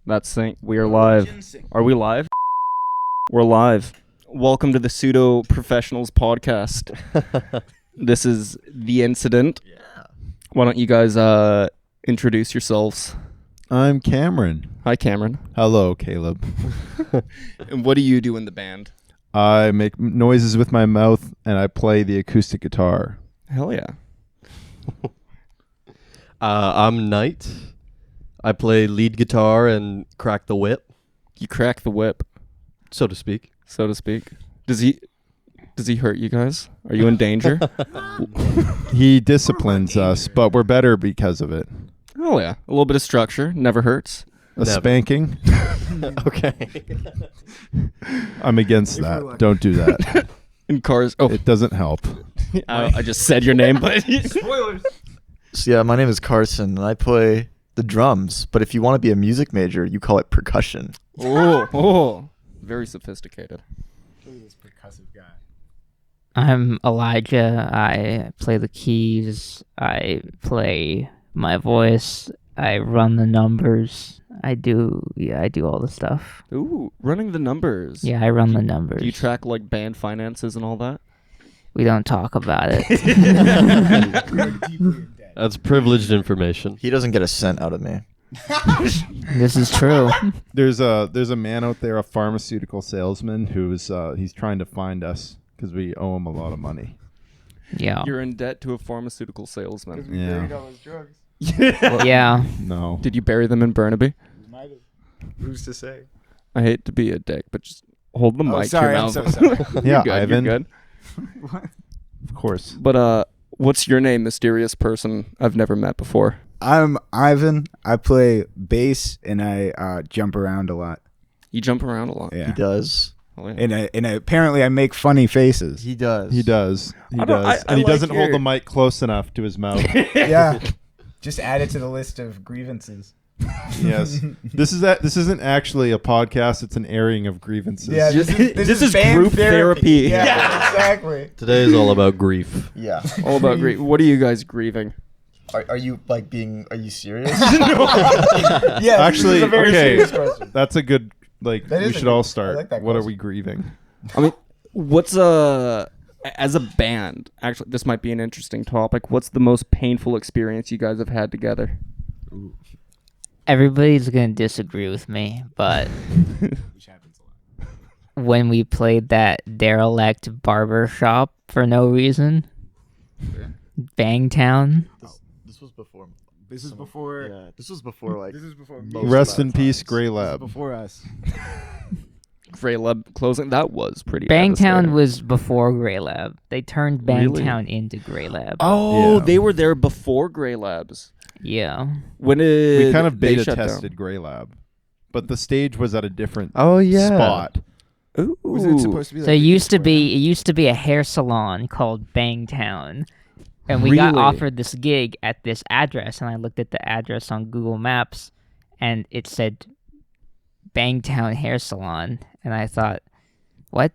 That's sync. We are live. Are we live? We're live. Welcome to the Pseudo Professionals podcast. This is The Incident. Yeah. Why don't you guys introduce yourselves? I'm Cameron. Hi, Cameron. Hello, Caleb. And what do you do in the band? I make noises with my mouth and I play the acoustic guitar. Hell yeah. I'm Knight. I play lead guitar and crack the whip, You crack the whip, so to speak. so to speak. Does he hurt you guys? Are you in danger? He disciplines us, but we're better because of it. Oh yeah. A little bit of structure never hurts. A Never. spanking? Okay. I'm against that. Don't do that. In cars. Oh, It doesn't help. I just said your name, but Spoilers. So yeah, my name is Carson, and I play the drums. But if you want to be a music major, you call it percussion. oh, very sophisticated. Look at this percussive guy. I'm Elyjah. I play the keys. I play my voice. I run the numbers. I do all the stuff. Ooh, running the numbers. Yeah, I run the numbers. Do you track like band finances and all that? We don't talk about it. We're deeply in debt. That's privileged information. He doesn't get a cent out of me. This is true. There's a man out there, a pharmaceutical salesman, who's he's trying to find us because we owe him a lot of money. Yeah. You're in debt to a pharmaceutical salesman. We Yeah. buried all his drugs. Yeah. No. Did you bury them in Burnaby? We might have. Who's to say? I hate to be a dick, but just hold the Oh, mic sorry, to your I'm mouth. so sorry. Yeah, You're good, Ivan. You're good. What? Of course. But what's your name, mysterious person I've never met before? I'm Ivan. I play bass and I jump around a lot. You jump around a lot. Yeah. He does. Oh, yeah. And apparently I make funny faces. He does. He does. He I don't- does. I And he like doesn't hold your- the mic close enough to his mouth. Yeah. Just add it to the list of grievances. Yes. This isn't actually a podcast, it's an airing of grievances. Yeah, This is band group therapy. Yeah, exactly. Today is all about grief. Yeah. All about grief. What are you guys grieving? Are you like being? Are you serious? Yeah, Actually, this is a very okay. serious question. That's a good like That we is a should good- all I start. like that What are question. we grieving? I mean, what's as a band, actually, this might be an interesting topic. What's the most painful experience you guys have had together? Everybody's going to disagree with me, but Which happens a lot. when we played that derelict barber shop for no reason, Bangtown. This was before. This is before. Yeah. This was before like. This is before me. Most Rest of in that peace, times. Grey This is Lab. before us. Grey Lab closing? That was pretty Bangtown devastating. was before Grey Lab. They turned Really? Bangtown into Grey Lab. Oh, Yeah. they were there before Grey Labs. Yeah. When did We kind of they beta shut down? tested Grey Lab, but the stage was at a different Oh yeah. spot. Ooh. Was it supposed to be? So like it the used to be a hair salon called Bangtown. And we got Really? offered this gig at this address, and I looked at the address on Google Maps, and it said Bangtown Hair Salon, and I thought, what?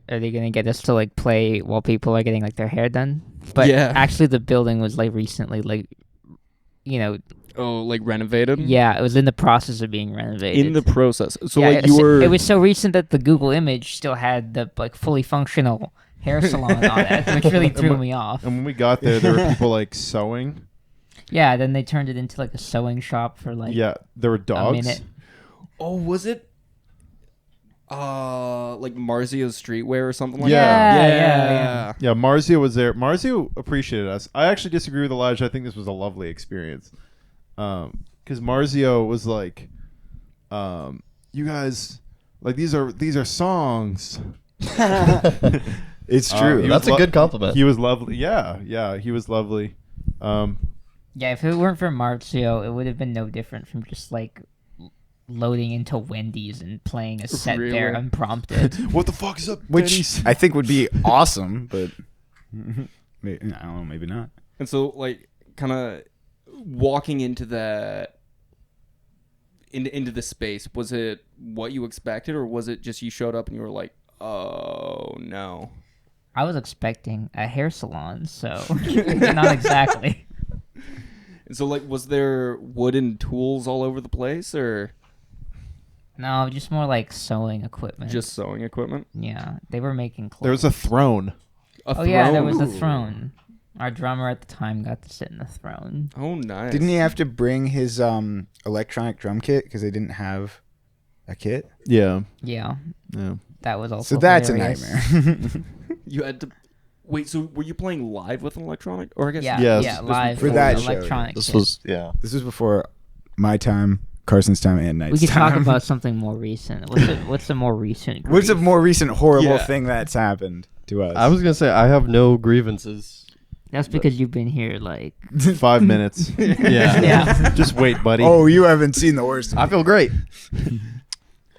Are they gonna get us to like play while people are getting like their hair done? But Yeah. actually, the building was like recently Oh, like renovated? yeah, it was in the process of being renovated. In the process. So yeah, like you were. it was so recent that the Google image still had the like fully functional hair salon on it, which really threw me off. And when we got there were people like sewing. Yeah, then they turned it into like a sewing shop for like Yeah, there were a dogs. minute. Oh, was it? Like Marzio's Streetwear or something like Yeah. that? Yeah. Yeah, Marzio was there. Marzio appreciated us. I actually disagree with Elyjah. I think this was a lovely experience. Because Marzio was like, you guys, like these are songs. It's true. He That's was a good compliment. He was lovely. Yeah, he was lovely. Yeah, if it weren't for Marzio, it would have been no different from just like loading into Wendy's and playing a set there Really? unprompted. What the fuck is up, Which Denny's? I think would be awesome, but I don't know, maybe not. And so, like, kind of walking into that, into the space, was it what you expected, or was it just you showed up and you were like, oh no? I was expecting a hair salon, so not exactly. And so, like, was there wooden tools all over the place, or? No, just more like sewing equipment. Just sewing equipment. Yeah, they were making clothes. There was a throne. Oh yeah, there was a throne. Our drummer at the time got to sit in the throne. Oh, nice. Didn't he have to bring his electronic drum kit because they didn't have a kit? Yeah. Yeah, Yeah. that was also So that's hilarious. a nightmare. You had to wait. So were you playing live with an electronic, or I guess Yeah, Yes. yeah, This live for with that show, electronic. This kit. was This was before my time, Carson's time, and Knight's We could time. talk about something more recent. What's the more recent? What's a grief? more recent horrible Yeah. thing that's happened to us? I was gonna say I have no grievances. That's because you've been here like. 5 minutes. Yeah. Yeah. Just wait, buddy. Oh, you haven't seen the worst. I feel great.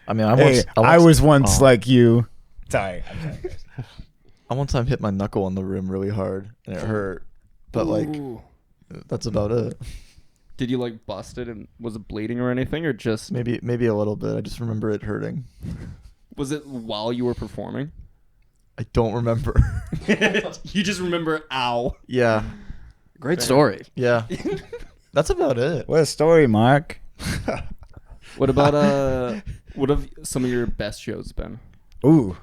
I mean, I Hey, I was once like you. Sorry. I one time hit my knuckle on the rim really hard and it hurt, but like Ooh. that's about it. Did you like bust it and was it bleeding or anything, or just Maybe a little bit. I just remember it hurting. was it while you were performing? I don't remember. You just remember, ow. Yeah, Great story. yeah. That's about it. What a story, Mark. What about what have some of your best shows been? Ooh.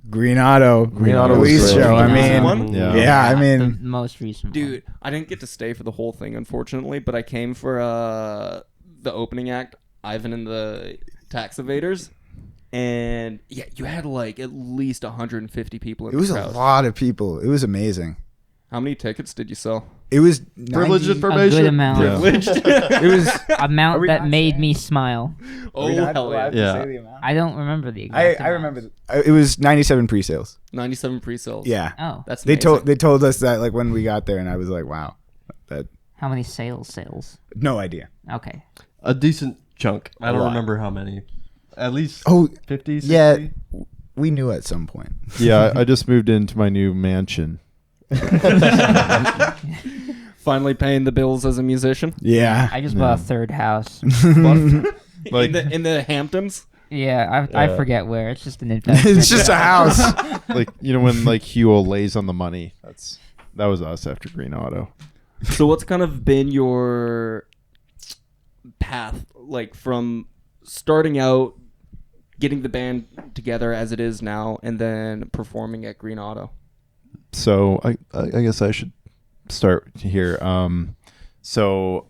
Green Auto. Green Auto was release great. show. I Green mean, Auto. One? Yeah. yeah, I the mean, most recent. Dude, I didn't get to stay for the whole thing, unfortunately, but I came for the opening act, Ivan and the Tax Evaders. And yeah, you had like at least 150 people in it was the a crowd. lot of people. It was amazing. How many tickets did you sell? It was Privileged 90 a information. good amount. Yeah. It was Amount Are we that not made saying? me smile. Oh, hell yeah. Yeah. I don't remember the exact. I amount. remember. It was 97 pre-sales. 97 pre-sales. Yeah. Oh, That's They amazing. told us that like when we got there, and I was like, wow, that how many sales? no idea. Okay. A decent chunk. I don't lot. remember how many. At least Oh 50, 60? yeah, we knew at some point. Yeah, I just moved into my new mansion. Finally paying the bills as a musician. Yeah. I just No. bought a third house. Like- in the Hamptons. Yeah, I Yeah. forget where. It's just an investment. It's just a house. Like, you know, when like Hugo lays on the money. That was us after Green Auto. So what's kind of been your path, like from starting out, getting the band together as it is now, and then performing at Green Auto? So I guess I should start here. So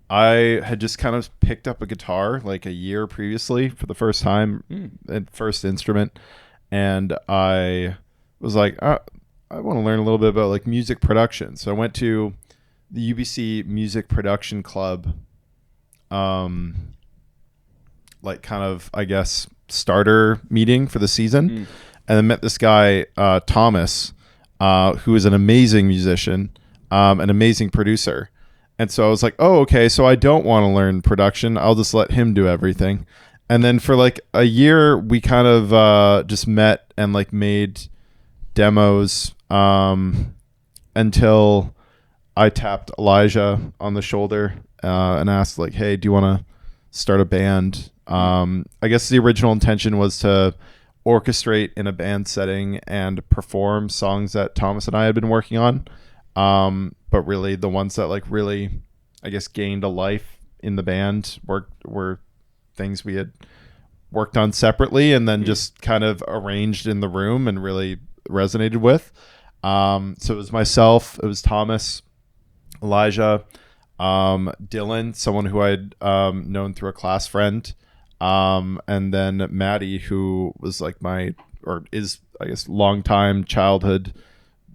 I had just kind of picked up a guitar like a year previously for the first time, first instrument, and I was like, I want to learn a little bit about like music production. So I went to the UBC Music Production Club, like kind of, I guess, starter meeting for the season, and I met this guy, Thomas, who is an amazing musician, an amazing producer. And so I was like, oh, okay, so I don't want to learn production. I'll just let him do everything. And then for like a year, we kind of just met and like made demos until I tapped Elyjah on the shoulder and asked like, hey, do you want to start a band? I guess the original intention was to orchestrate in a band setting and perform songs that Thomas and I had been working on. But really the ones that like really, I guess, gained a life in the band were things we had worked on separately and then just kind of arranged in the room and really resonated with. So it was myself, it was Thomas, Elyjah, Dylan, someone who I'd known through a class friend, and then Maddie, who was like is, I guess, longtime childhood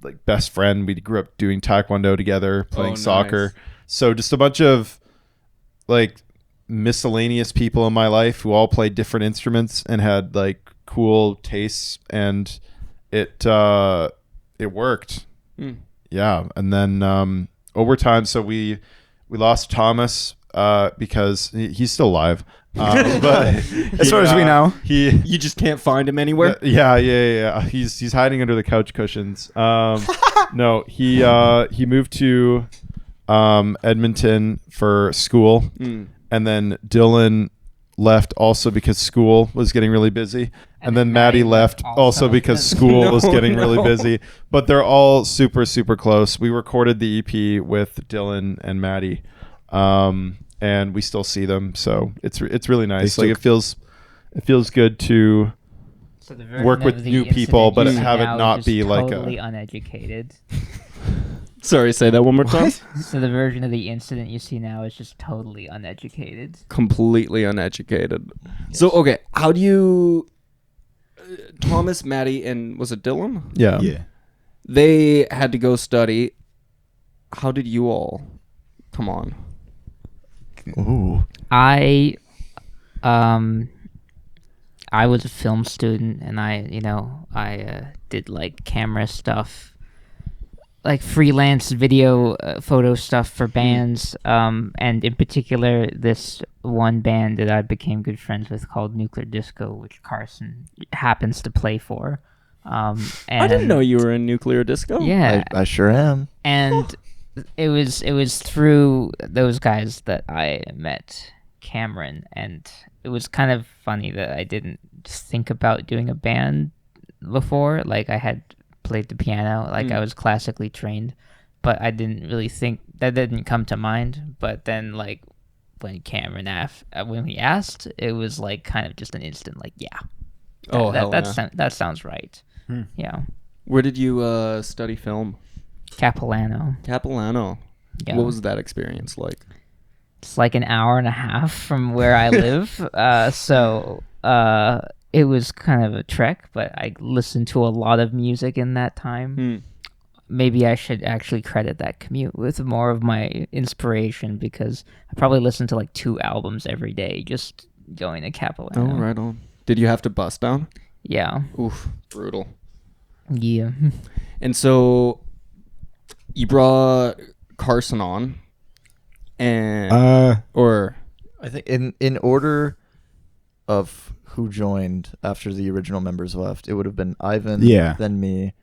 like best friend. We grew up doing taekwondo together, playing soccer. Nice. So just a bunch of like miscellaneous people in my life who all played different instruments and had like cool tastes, and it worked. Yeah. And then over time, so we lost Thomas because he's still alive. But As far as we know. You just can't find him anywhere. Yeah. He's hiding under the couch cushions. No, he moved to Edmonton for school, and then Dylan left also because school was getting really busy, and then Maddie left also because school was getting really busy. But they're all super, super close. We recorded the EP with Dylan and Maddie, and and we still see them. So it's really nice. still- Like it feels good to So the version work of with the new people, incident but you see have it now is not just be like totally a. uneducated. Sorry, say that one more time. So the version of the incident you see now is just totally uneducated. Completely uneducated. So okay, how do you? Thomas, Maddie, and was it Dylan? Yeah. Yeah. They had to go study. How did you all come on? Ooh. I was a film student, and I did like camera stuff, like freelance video photo stuff for bands, and in particular this one band that I became good friends with called Nuclear Disco, which Carson happens to play for. And I didn't know you were in Nuclear Disco. Yeah, I sure am. and it was through those guys that I met Cameron, and it was kind of funny that I didn't think about doing a band before. Like I had played the piano, like I was classically trained, but I didn't really think that didn't come to mind. But then like when Cameron when he asked, it was like kind of just an instant like Oh, hell yeah. that sounds right. Yeah. Where did you study film? Capilano. Capilano. Yeah. What was that experience like? It's like an hour and a half from where I live. So it was kind of a trek, but I listened to a lot of music in that time. Maybe I should actually credit that commute with more of my inspiration, because I probably listened to like 2 albums every day just going to Capilano. Oh, right on. Did you have to bust down? Yeah. Oof, brutal. Yeah. And so you brought Carson on, and or I think in order of who joined after the original members left, it would have been Ivan, Yeah. then me,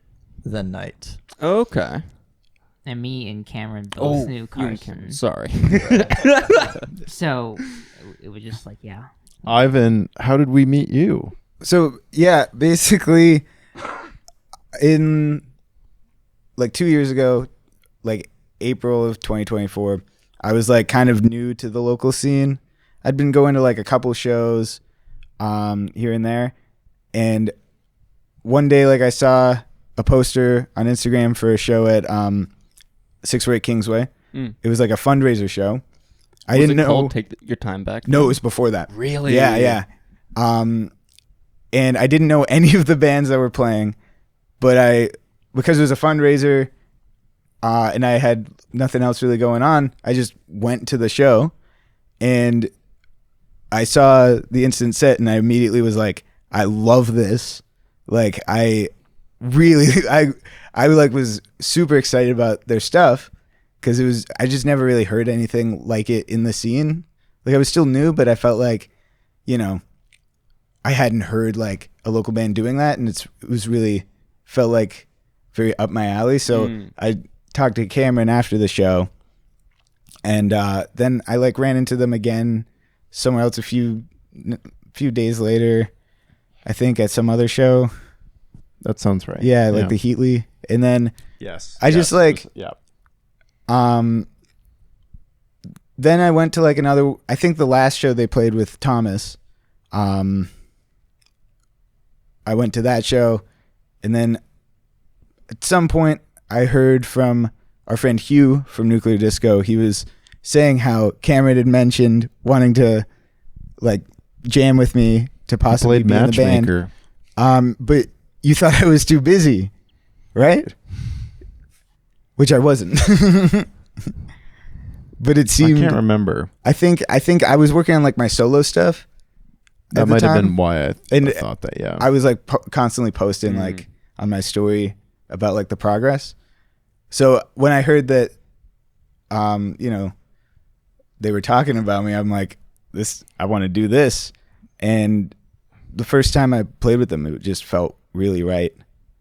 then Knight. okay. And me and Cameron both knew you and Carson. Cameron, sorry. So it was just like, yeah. Ivan, how did we meet you? So yeah, basically, in like 2 years ago, like April of 2024, I was like kind of new to the local scene. I'd been going to like a couple shows, here and there, and one day like I saw a poster on Instagram for a show at 648 Kingsway. It was like a fundraiser show. I didn't know. Called Take Your Time Back? No, it was before that. Really? Yeah, yeah. And I didn't know any of the bands that were playing, but because it was a fundraiser, and I had nothing else really going on, I just went to the show, and I saw the instant set, and I immediately was like, I love this. Like, I really, I like was super excited about their stuff, because I just never really heard anything like it in the scene. Like, I was still new, but I felt like, I hadn't heard like a local band doing that, and it was really felt like very up my alley. So I talked to Cameron after the show, and then I like ran into them again somewhere else a few days later, I think at some other show. That sounds right. Yeah, like the Heatley, and then Yes. I just like yeah. Then I went to like another. I think the last show they played with Thomas. I went to that show, and then at some point I heard from our friend Hugh from Nuclear Disco. He was saying how Cameron had mentioned wanting to like jam with me to possibly be in the band. But you thought I was too busy, right? Which I wasn't. But it seemed. I can't remember. I think I was working on like my solo stuff. That might have been why I thought that. Yeah, I was like constantly posting like on my story about like the progress. So when I heard that, they were talking about me, I'm like, I want to do this. And the first time I played with them, it just felt really right,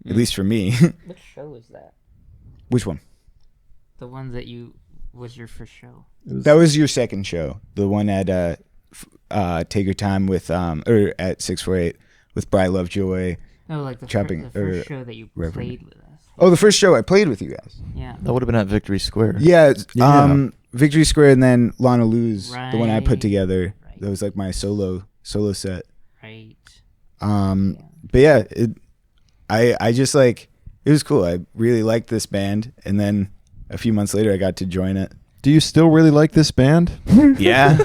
at least for me. Which show was that? Which one? The one that was your first show. That was your second show. The one at Take Your Time with or at 648 with Bry Lovejoy. No, like the Trapping- first show that you Reverend. played with us. Oh, the first show I played with you guys. Yeah. That would have been at Victory Square. Yeah. Yeah. Victory Square and then Lana Lose, the one I put Right. together. Right. That was like my solo set. Right. But yeah, I just like, it was cool. I really liked this band, and then a few months later I got to join it. Do you still really like this band? Yeah.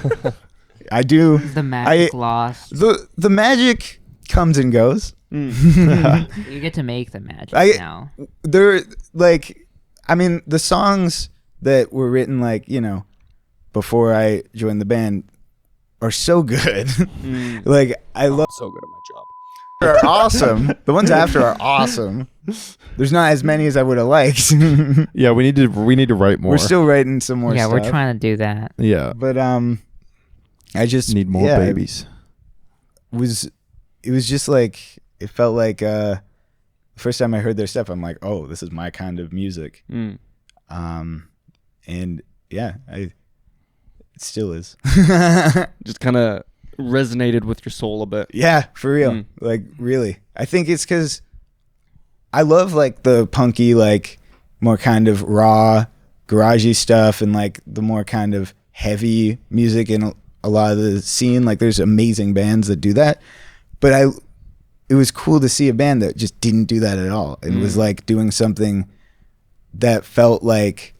I do. The magic lost. The magic comes and goes. You get to make the magic now. They're like, I mean, the songs that were written like, before I joined the band are so good. Like, I love So good at my job. are awesome. The ones after are awesome. There's not as many as I would have liked. Yeah, we need to write more. We're still writing some more Yeah, stuff. we're trying to do that. Yeah. But I just Need more yeah, babies. It was just like, it felt like the first time I heard their stuff, I'm like, oh, this is my kind of music. Mm. And yeah, it still is. Just kind of resonated with your soul a bit. Yeah, for real. Like, really. I think it's because I love like the punky, like more kind of raw, garagey stuff, and like the more kind of heavy music in a lot of the scene. Like, there's amazing bands that do that, but it was cool to see a band that just didn't do that at all, and was like doing something that felt like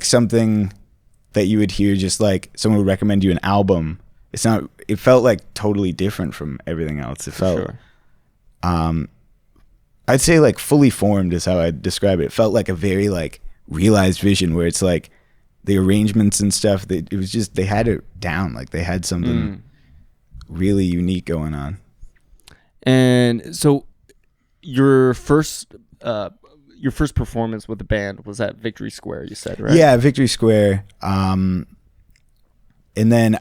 something that you would hear, just like someone would recommend you an album. It felt like totally different from everything else. It felt, Sure. I'd say like fully formed is how I'd describe it. It felt like a very like realized vision where it's like the arrangements and stuff, it was just, they had it down. Like, they had something really unique going on. And so your first performance with the band was at Victory Square, you said, right? Yeah, Victory Square. And then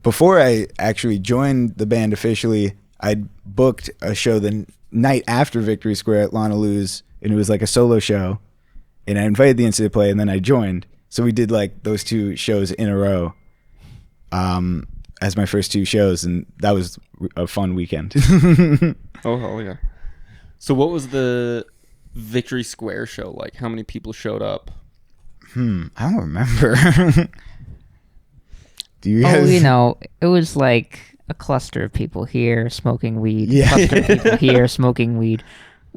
before I actually joined the band officially, I'd booked a show the night after Victory Square at Lana Lose, and it was like a solo show. And I invited the Incident to play, and then I joined. So we did like those two shows in a row as my first two shows, and that was a fun weekend. Oh, hell yeah. So what was the Victory Square show like? How many people showed up? I don't remember. Do you guys? It was like a cluster of people here smoking weed. Yeah. Cluster of people here smoking weed.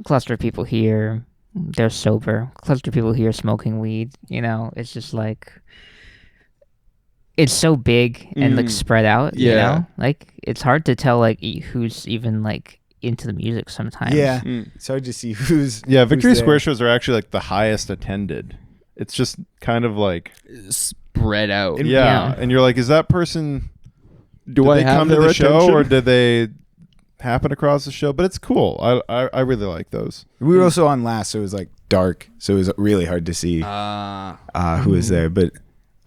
Cluster of people here, they're sober. Cluster of people here smoking weed. It's just like, it's so big and like spread out. Yeah. Like, it's hard to tell like who's even like into the music sometimes. Yeah, it's hard to see who's. Yeah, Victory who's there. Square shows are actually like the highest attended. It's just kind of like Spread out. And- yeah, and you're like, is that person? Do did I they have come to their the show, attention? or did they happen across the show? But it's cool. I really like those. We were also on last, so it was like dark, so it was really hard to see who was there. But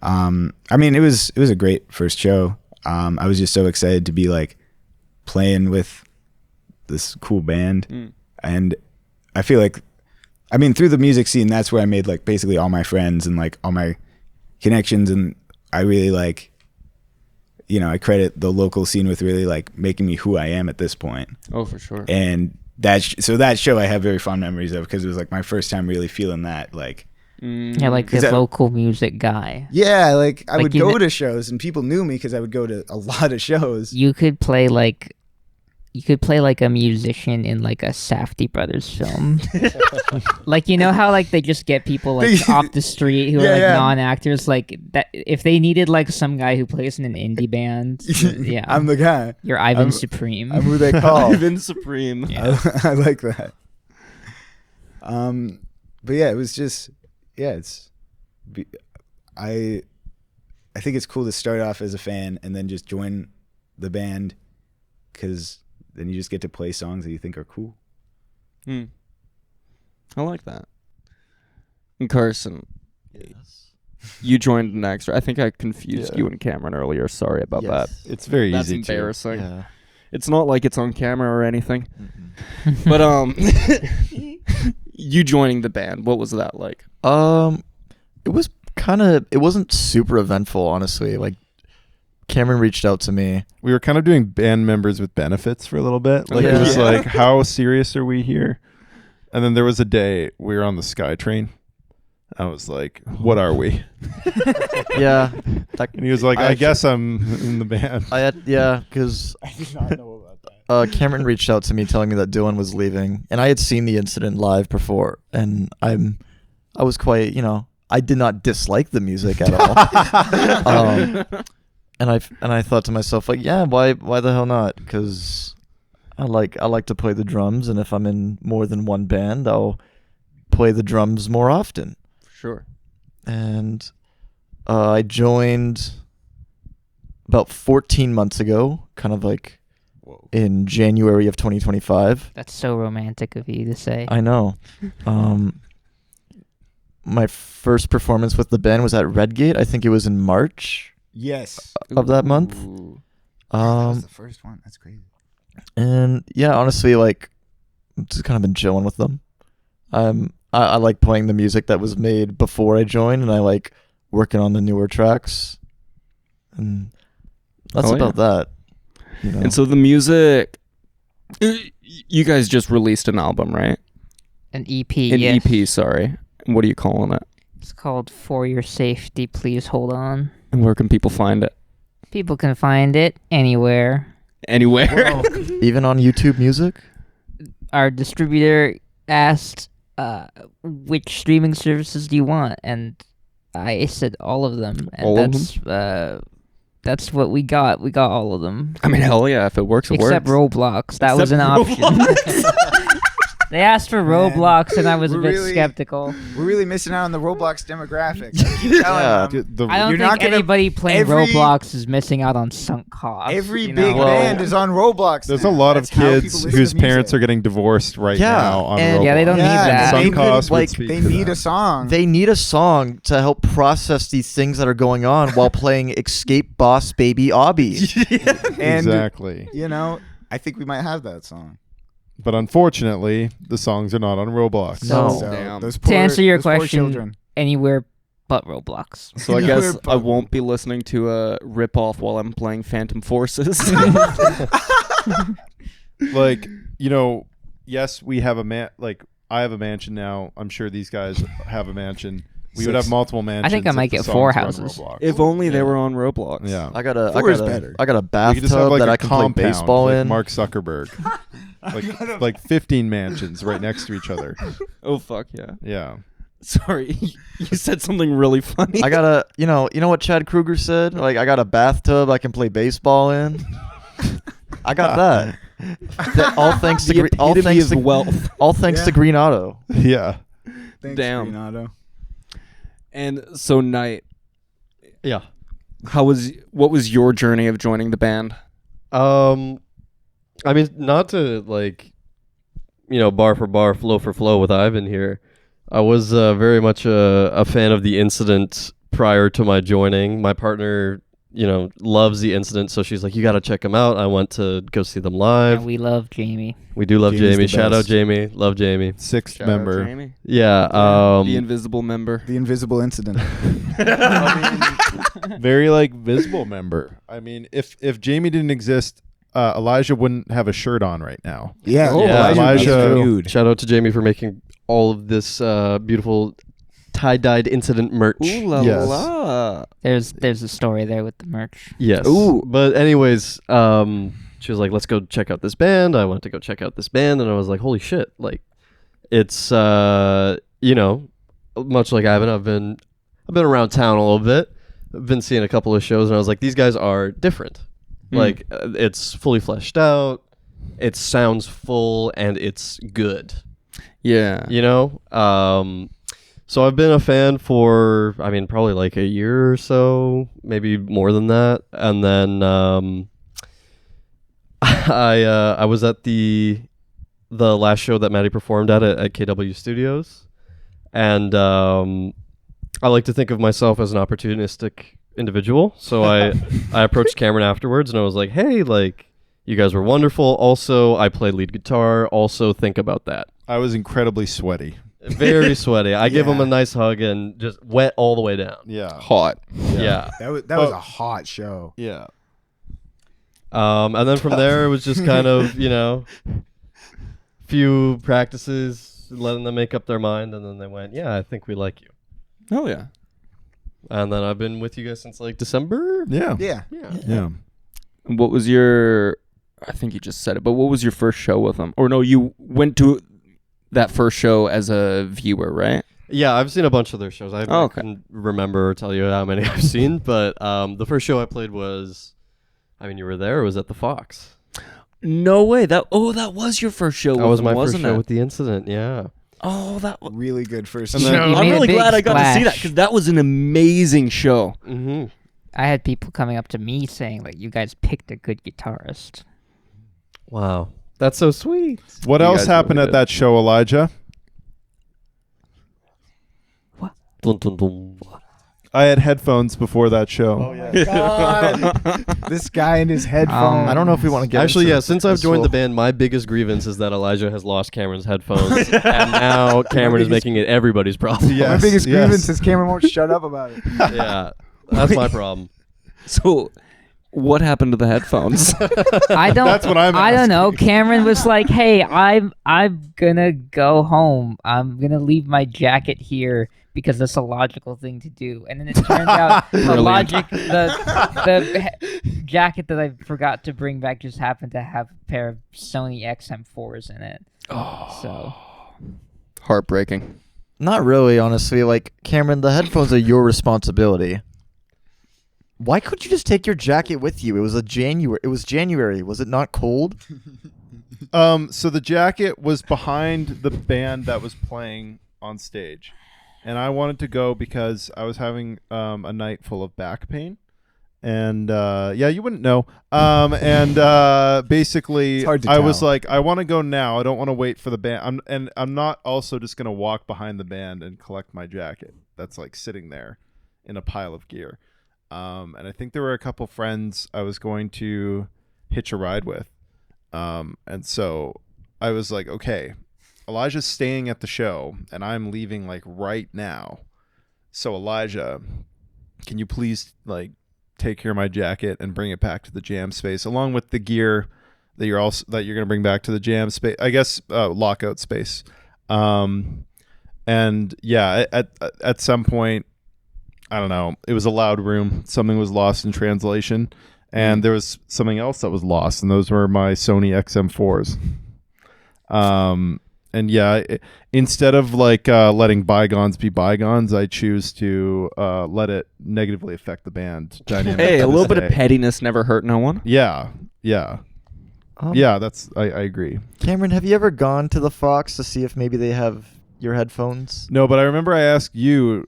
I mean, it was a great first show. I was just so excited to be like playing with this cool band, and I feel like, I mean, through the music scene, that's where I made like basically all my friends and like all my connections, and I really like, I credit the local scene with really like making me who I am at this point. Oh, for sure. And that show I have very fond memories of, because it was like my first time really feeling that, like, Yeah, like the Is that- local music guy. yeah, like I Like, would go to shows and people knew me because I would go to a lot of shows. You could play like a musician in like a Safdie Brothers film. Like, how like they just get people like off the street who are Yeah, like yeah. non-actors, like that, if they needed like some guy who plays in an indie band. Yeah, I'm the guy. you're Ivan I'm- Supreme. I'm who they call. Ivan Supreme. I like that. But yeah, it was just, I think it's cool to start off as a fan and then just join the band, because then you just get to play songs that you think are cool. I like that. And Carson, you joined an extra. I think I confused Yeah. you and Cameron earlier. Sorry about that. it's very That's easy embarrassing. Yeah. It's not like it's on camera or anything. But you joining the band, what was that like? It was it wasn't super eventful, honestly. Like, Cameron reached out to me. We were kind of doing band members with benefits for a little bit. Like, it was Yeah. like, how serious are we here? And then there was a day we were on the SkyTrain, I was like, what are we? Yeah. And he was like, I guess I'm in the band. Because I did not know about that. Cameron reached out to me telling me that Dylan was leaving, and I had seen the incident live before, and I was quite, I did not dislike the music at all. And I thought to myself, like, yeah, why the hell not? Because I like to play the drums, and if I'm in more than one band, I'll play the drums more often. Sure. And I joined about 14 months ago, kind of like in January of 2025. That's so romantic of you to say. I know. My first performance with the band was at Redgate. I think it was in March Yes. of that month. Ooh. That was the first one. That's crazy. And yeah, honestly, like, just kind of been chilling with them. I like playing the music that was made before I joined, and I like working on the newer tracks. And that's about that. And so the music, you guys just released an album, right? An EP, An yes. EP, sorry. What are you calling it? It's called For Your Safety, Please Hold On. And where can people find it? People can find it anywhere. Anywhere. Even on YouTube Music? Our distributor asked, which streaming services do you want? And I said all of them. And All of them? That's what we got. We got all of them. I mean, hell yeah. If it works, it Except works. Roblox. That was Except an option. They asked for Man, Roblox, and I was a we're bit really- skeptical. We're really missing out on the Roblox demographic. I keep telling them. Dude, I don't You're not think gonna- anybody playing every- Roblox is missing out on sunk costs. Every you big know? band is on Roblox. There's now. a lot of That's how people kids listen whose to parents are music. getting divorced right Yeah, now on and- Roblox. Yeah, they don't need that. Sunk They costs would like, speak They to need that. a song. They need a song to help process these things that are going on while playing Escape Boss Baby Obby. And, Exactly. I think we might have that song. But unfortunately, the songs are not on Roblox. No. So Damn. those To poor, answer your those poor question, children. Anywhere but Roblox. So I Yeah. guess I won't be listening to a rip-off while I'm playing Phantom Forces. Like, yes, we have I have a mansion now. I'm sure these guys have a mansion. We would have multiple mansions. think I might if the get songs 4 were on houses. Roblox. If only they were on Roblox. Yeah. I got a Four is better. I got a We could just have bathtub like that a I can play compound, baseball like in. Mark Zuckerberg. like 15 mansions right next to each other. Oh fuck yeah. Yeah. Sorry, you said something really funny. I got a, you know what Chad Kruger said? Like, I got a bathtub I can play baseball in. I got that. All thanks to the all epitome thanks of to wealth. all thanks to Yeah. Green Auto. Yeah. Thanks, Damn. Renato. And so, Knight, Yeah. what was your journey of joining the band? I mean, not to bar for bar, flow for flow with Ivan here. I was very much a fan of the Incident prior to my joining. My partner, loves the Incident, so she's like, "You got to check them out." I went to go see them live. And we love Jamie. We do love Jamie's Jamie. the Shout out best. Jamie. Love Jamie. Sixth Shout out member. Jamie. Yeah. The invisible member. The invisible incident. Very visible member. I mean, if Jamie didn't exist, Elyjah wouldn't have a shirt on right now. Yeah. Oh, Yeah, Elyjah- Dude. Shout out to Jamie for making all of this beautiful tie-dyed Incident merch. Ooh la Yes. la. There's a story there with the merch. Yes. Ooh. But anyways, she was like, "Let's go check out this band." I went to go check out this band, and I was like, "Holy shit!" Like, it's much like Ivan, I've been around town a little bit. I've been seeing a couple of shows, and I was like, these guys are different. Like, it's fully fleshed out. It sounds full, and it's good. Yeah. So I've been a fan for, probably like a year or so, maybe more than that. And then I was at the last show that Maddie performed at KW Studios, and I like to think of myself as an opportunistic individual. So I approached Cameron afterwards, and I was like, "Hey, you guys were wonderful. Also, I play lead guitar. Also, think about that." I was incredibly sweaty. Very sweaty. I give him Yeah. a nice hug and just wet all the way down. Yeah. Hot. Yeah. That was a hot show. Yeah. And then from there, it was just kind of, few practices, letting them make up their mind, and then they went, "Yeah, I think we like you." Oh yeah. And then I've been with you guys since like December. Yeah. Yeah. Yeah. And what was your? I think you just said it, but what was your first show with them? Or no, you went to that first show as a viewer, right? Yeah, I've seen a bunch of their shows. I okay. couldn't remember or tell you how many I've seen, but the first show I played was, I mean, you were there. It was at the Fox. No way. That was your first show. That was them, my first wasn't show it? with the incident. Yeah. Oh, that. Really good first And show. then- You I'm made a really big glad I got to see that splash. because that was an amazing show. Mm-hmm. I had people coming up to me saying like, "You guys picked a good guitarist." Wow, that's so sweet. What You else guys happened really at did. that show, Elyjah? Dun, dun, dun. I had headphones before that show. This guy and his headphones. I don't know if we want to get Actually, into yeah. Since I've this joined the whole- band, my biggest grievance is that Elijah has lost Cameron's headphones, and now Cameron is making it everybody's problem. Yeah. My Yes, biggest yes. grievance is Cameron won't shut up about it. Yeah, that's my problem. So, what happened to the headphones? I don't. That's what I'm I don't know. asking. Cameron was like, "Hey, I'm gonna go home. I'm gonna leave my jacket here because that's a logical thing to do." And then it turns out the jacket that I forgot to bring back just happened to have a pair of Sony XM4s in it. Oh, so Heartbreaking. Not really, honestly. Like, Cameron, the headphones are your responsibility. Why couldn't you just take your jacket with you? It was January. Was it not cold? So the jacket was behind the band that was playing on stage, and I wanted to go because I was having a night full of back pain, and yeah, you wouldn't know. Basically, It's hard to I was tell. like, I want to go now. I don't want to wait for the band. I'm not also just gonna walk behind the band and collect my jacket that's like sitting there in a pile of gear. And I think there were a couple friends I was going to hitch a ride with. And so I was like, okay, Elijah's staying at the show and I'm leaving like right now. So Elyjah, can you please like take care of my jacket and bring it back to the jam space along with the gear that you're going to bring back to the jam space, I guess, lockout space. And yeah, at some point, I don't know, it was a loud room. Something was lost in translation. And there was something else that was lost, and those were my Sony XM4s. And yeah, instead of like letting bygones be bygones, I choose to let it negatively affect the band dynamic. Hey, a to little this bit of day. pettiness never hurt no one. Yeah. Yeah, I agree. Cameron, have you ever gone to the Fox to see if maybe they have your headphones? No, but I remember I asked you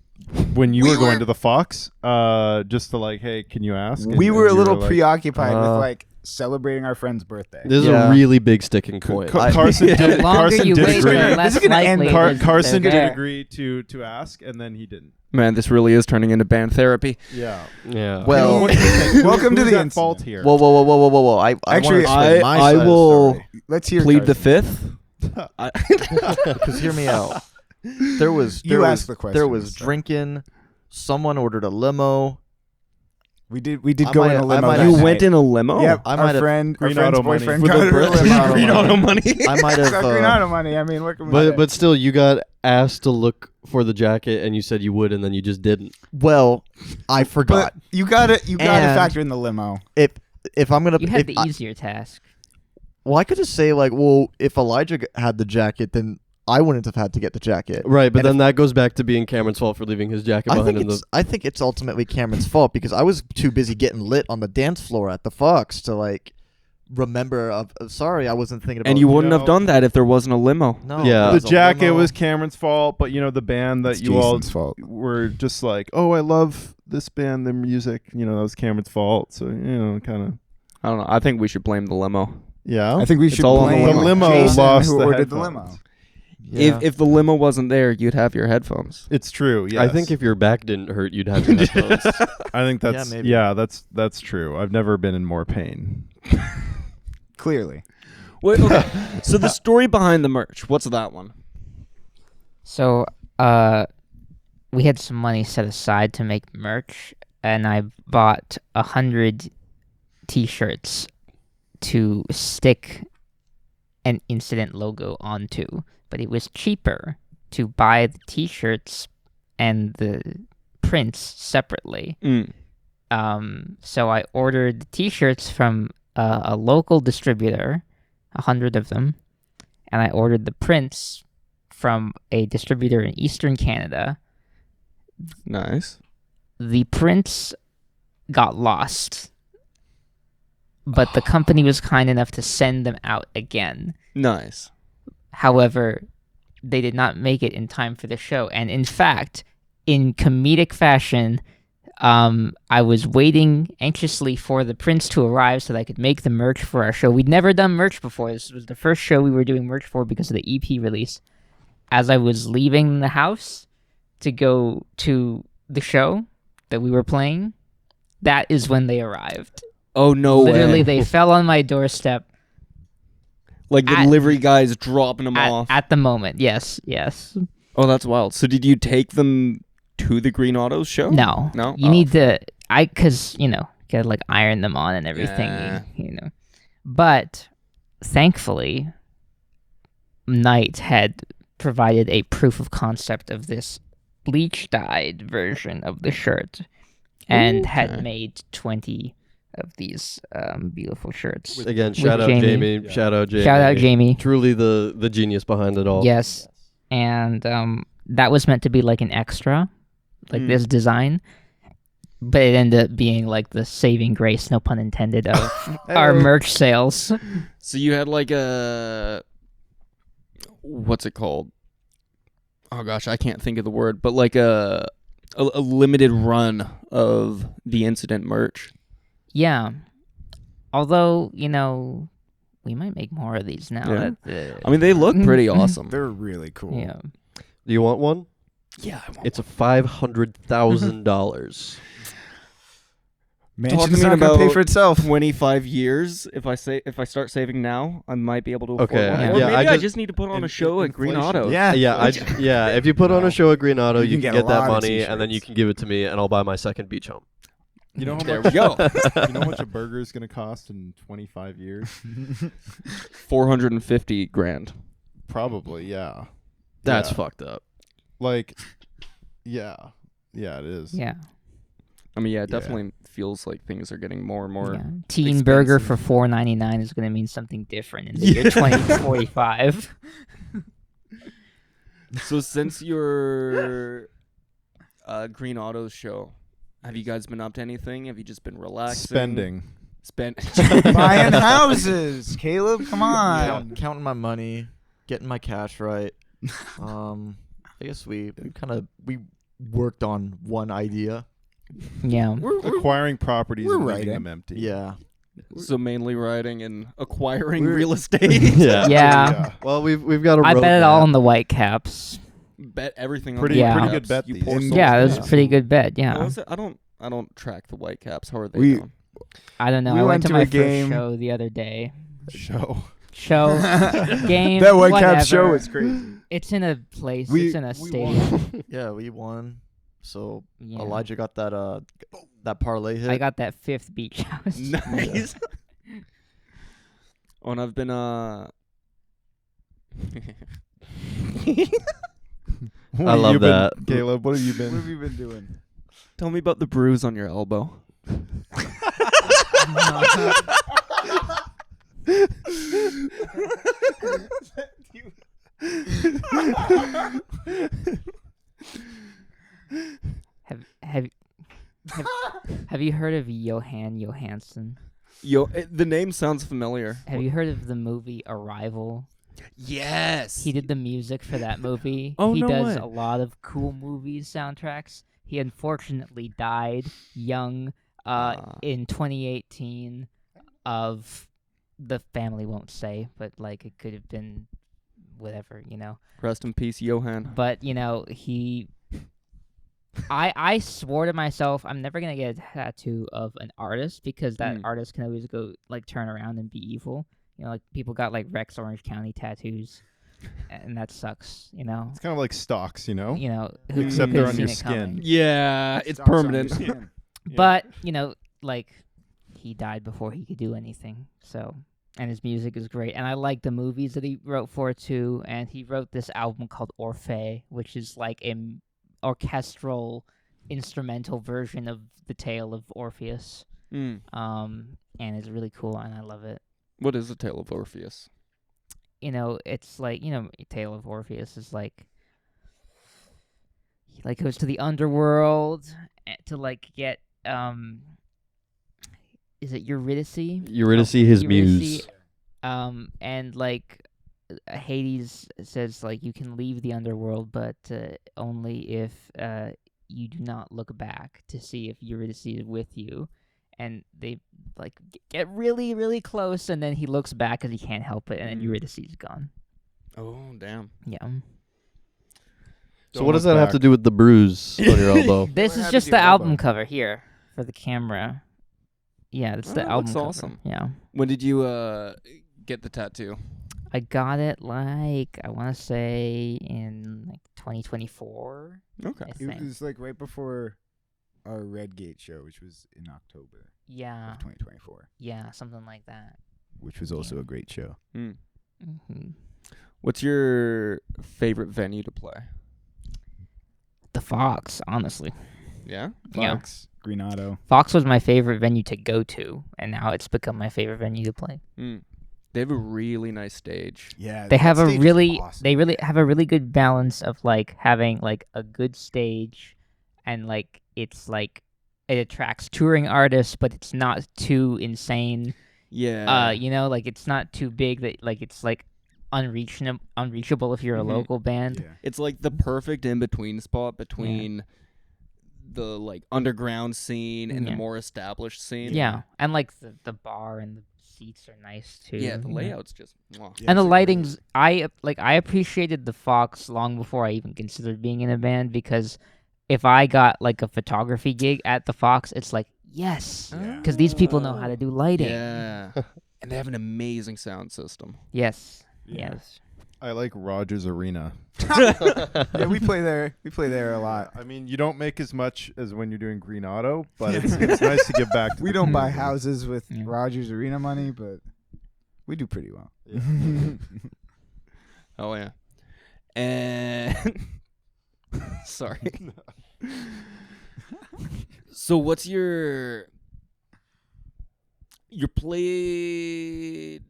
when you were going to the Fox, just to like, hey, can you ask? We And were a you little like, preoccupied with Uh, like celebrating our friend's birthday. This is Yeah. a really big sticking point. Carson did, the longer Carson you did wait, agree. the This less is gonna end likely. Car- it is that Carson they're did there. agree to ask, and then he didn't. Man, this really is turning into band therapy. Yeah. Yeah. Well, What do you think? Welcome to Who's the at fault incident. here. whoa. I Actually, want to explain my I side of the will story. Let's hear plead the Carson. fifth. Because hear me out. There was You there asked was, the question There to was start. drinking. Someone ordered a limo. We did I go might- in a I limo. might that have- You night. went in a limo? Yep, I our might have- friend, our Green friend's Auto money. boyfriend For got the her a birthday limo. Green Auto money. I might It's got Green have. Auto money. I mean, what can we say? But still, you got asked to look for the jacket, and you said you would, and then you just didn't. Well, I forgot. But you gotta And- factor in the limo. If I'm gonna, You had if the I- easier task. well, I could just say like, well, if Elyjah had the jacket, then I wouldn't have had to get the jacket. Right, but And then that goes back to being Cameron's fault for leaving his jacket behind in the. I think it's ultimately Cameron's fault because I was too busy getting lit on the dance floor at the Fox to like remember. Sorry, I wasn't thinking about. And you wouldn't No. have done that if there wasn't a limo. No, Yeah. it The was a jacket limo. was Cameron's fault, but you know the band that It's you all Jason's fault. were just like, oh, I love this band, their music. You know that was Cameron's fault. So you know, kind of. I don't know. I think we should blame the limo. Yeah. I think we It's should all on the blame limo. The limo Jason, lost who the ordered the headphones. limo. Yeah. If the limo wasn't there, you'd have your headphones. It's true. Yes. I think if your back didn't hurt, you'd have your headphones. I think that's maybe. that's true. I've never been in more pain. Clearly. Wait, okay. So the story behind the merch, what's that one? So, we had some money set aside to make merch, and I bought 100 T-shirts to stick an incident logo onto. But it was cheaper to buy the T-shirts and the prints separately. So I ordered the t-shirts from a local distributor, 100 of them, and I ordered the prints from a distributor in Eastern Canada. Nice. The prints got lost, but the company was kind enough to send them out again. Nice. However, they did not make it in time for the show. And in fact, in comedic fashion, I was waiting anxiously for the prints to arrive so that I could make the merch for our show. We'd never done merch before. This was the first show we were doing merch for because of the EP release. As I was leaving the house to go to the show that we were playing, that is when they arrived. Oh, no Literally, way. they fell on my doorstep Like the at- delivery guys dropping them off. at the moment. Yes. Oh, that's wild. So did you take them to the Green Autos show? No. No? You Oh. need to, because, gotta like iron them on and everything, Yeah. But thankfully, Knight had provided a proof of concept of this bleach dyed version of the shirt and had Okay. made 20 of these beautiful shirts. Again, shout out Jamie. Jamie. Yeah. Shout out Jamie. Shout out Jamie. Truly the genius behind it all. Yes. And that was meant to be like an extra, like Mm. this design. But it ended up being like the saving grace, no pun intended, of our merch sales. So you had like a... What's it called? Oh gosh, I can't think of the word. But like a limited run of the incident merch. Yeah. Although, we might make more of these now. Yeah. That, I mean, they look pretty awesome. They're really cool. yeah. Do you want one? Yeah, I want It's a $500,000. Mansion's Talk to me not gonna pay about for itself. 25 years. If I start saving now, I might be able to afford Okay, one. yeah. Or Yeah, maybe I I just- just need to put on a in- show at Green inflation. Auto. Yeah. Yeah, if you put on a show at Green Auto, you can can get a get that lot of money, and then you t-shirts. can give it to me, and I'll buy my second beach home. You know how There much? we go. You know how much a burger is going to cost in 25 years? 450 grand. Probably, yeah. That's Yeah. fucked up. Like, yeah, it is. Yeah. I mean, yeah, it Yeah. definitely feels like things are getting more and more. Yeah. Teen burger expensive. for $4.99 is going to mean something different in the year 2045. So since your Green Autos show, have you guys been up to anything? Have you just been relaxing? Spending. Buying houses, Caleb. Come on. Counting my money, getting my cash right. I guess we worked on one idea. Yeah. Acquiring properties we're and leaving writing. them empty. Yeah. So mainly riding and acquiring We're- real estate. Yeah. Yeah. Well, we've got a I bet it all roadmap. on the Whitecaps. Bet everything on Pretty- the Yeah. pretty Whitecaps. good bet You these poor days. souls. Yeah, it was Yeah. a pretty good bet. What Yeah. was it? I don't track the Whitecaps. How are they We- doing? I don't know. We I went went to to my a first game. show the other day. Show. Show, game, That White whatever. Cap show is crazy. It's in a place. We- it's in a we stadium. Yeah, we won. So Yeah. Elyjah got that parlay hit. I got that fifth beach house. Nice. Oh, and I've been I What have love you been- that. Caleb, what have you been? What have you been doing? Tell me about the bruise on your elbow. Have have you heard of Johan Johansson? The name sounds familiar. Have you heard of the movie Arrival? Yes. He did the music for that movie. Oh, he no does way. a lot of cool movies soundtracks. He unfortunately died young in 2018 of the family won't say, but like it could have been whatever, Rest in peace, Johan. But he I swore to myself I'm never gonna get a tattoo of an artist because that artist can always go like turn around and be evil. Like people got like Rex Orange County tattoos, and that sucks. It's kind of like stocks, Who Except could they're have on your seen it coming? skin. Yeah, it's Stocks on your permanent. skin. But like he died before he could do anything. So, and his music is great, and I like the movies that he wrote for too. And he wrote this album called Orphe, which is like a orchestral instrumental version of the tale of Orpheus. Mm. And it's really cool, and I love it. What is the Tale of Orpheus? It's like, Tale of Orpheus is like he like goes to the underworld to like get is it Eurydice? Eurydice, his muse. And like Hades says like you can leave the underworld, but only if you do not look back to see if Eurydice is with you. And they like get really, really close, and then he looks back because he can't help it, and then Eurydice is gone. Oh, damn. Yeah. So what does that have to do with the bruise on your elbow? This What is happened just to the your album elbow? cover here for the camera. Yeah, that's the Oh, album looks cover. awesome. Yeah. When did you get the tattoo? I got it like I want to say in like 2024. Okay. I It think. was like right before our Redgate show, which was in October Yeah. of 2024, Yeah, something like that. which was also a great show. Mm. Hmm. What's your favorite venue to play? The Fox, honestly. Yeah? Yeah. Fox, Green Auto. Fox was my favorite venue to go to, and now it's become my favorite venue to play. Mm. They have a really nice stage. Yeah, They that have a stage is really awesome. they really have a really good balance of like having like a good stage, and like it's like it attracts touring artists, but it's not too insane. Yeah. Like it's not too big that like it's like unreachable if you're a Mhm. local band. Yeah. It's like the perfect in-between spot between the like underground scene and the Yeah. more established scene. Yeah, and like the bar and the seats are nice too. Yeah, the you know? layout's just mwah. Yeah, And the it's lighting's I appreciated the Fox long before I even considered being in a band, because if I got like a photography gig at the Fox, it's like yes, Yeah. because these people know how to do lighting. Yeah. And they have an amazing sound system. Yes. Yeah. Yes. I like Rogers Arena. Yeah, we play there. We play there a lot. I mean, you don't make as much as when you're doing Green Auto, but it's nice to give back. To We the don't buy community. houses with Yeah. Rogers Arena money, but we do pretty well. Oh yeah. And sorry. So what's your played?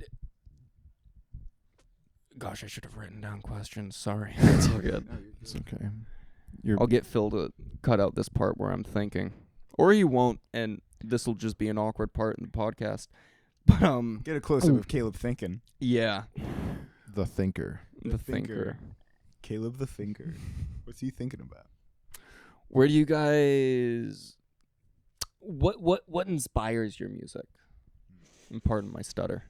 Gosh, I should have written down questions. Sorry. It's all good. It's okay. I'll get Phil to cut out this part where I'm thinking, or he won't, and this will just be an awkward part in the podcast. But Get a close up of Caleb thinking. yeah, The Thinker. the thinker. Caleb the thinker. What's he thinking about? Where do you guys? What inspires your music? And pardon my stutter.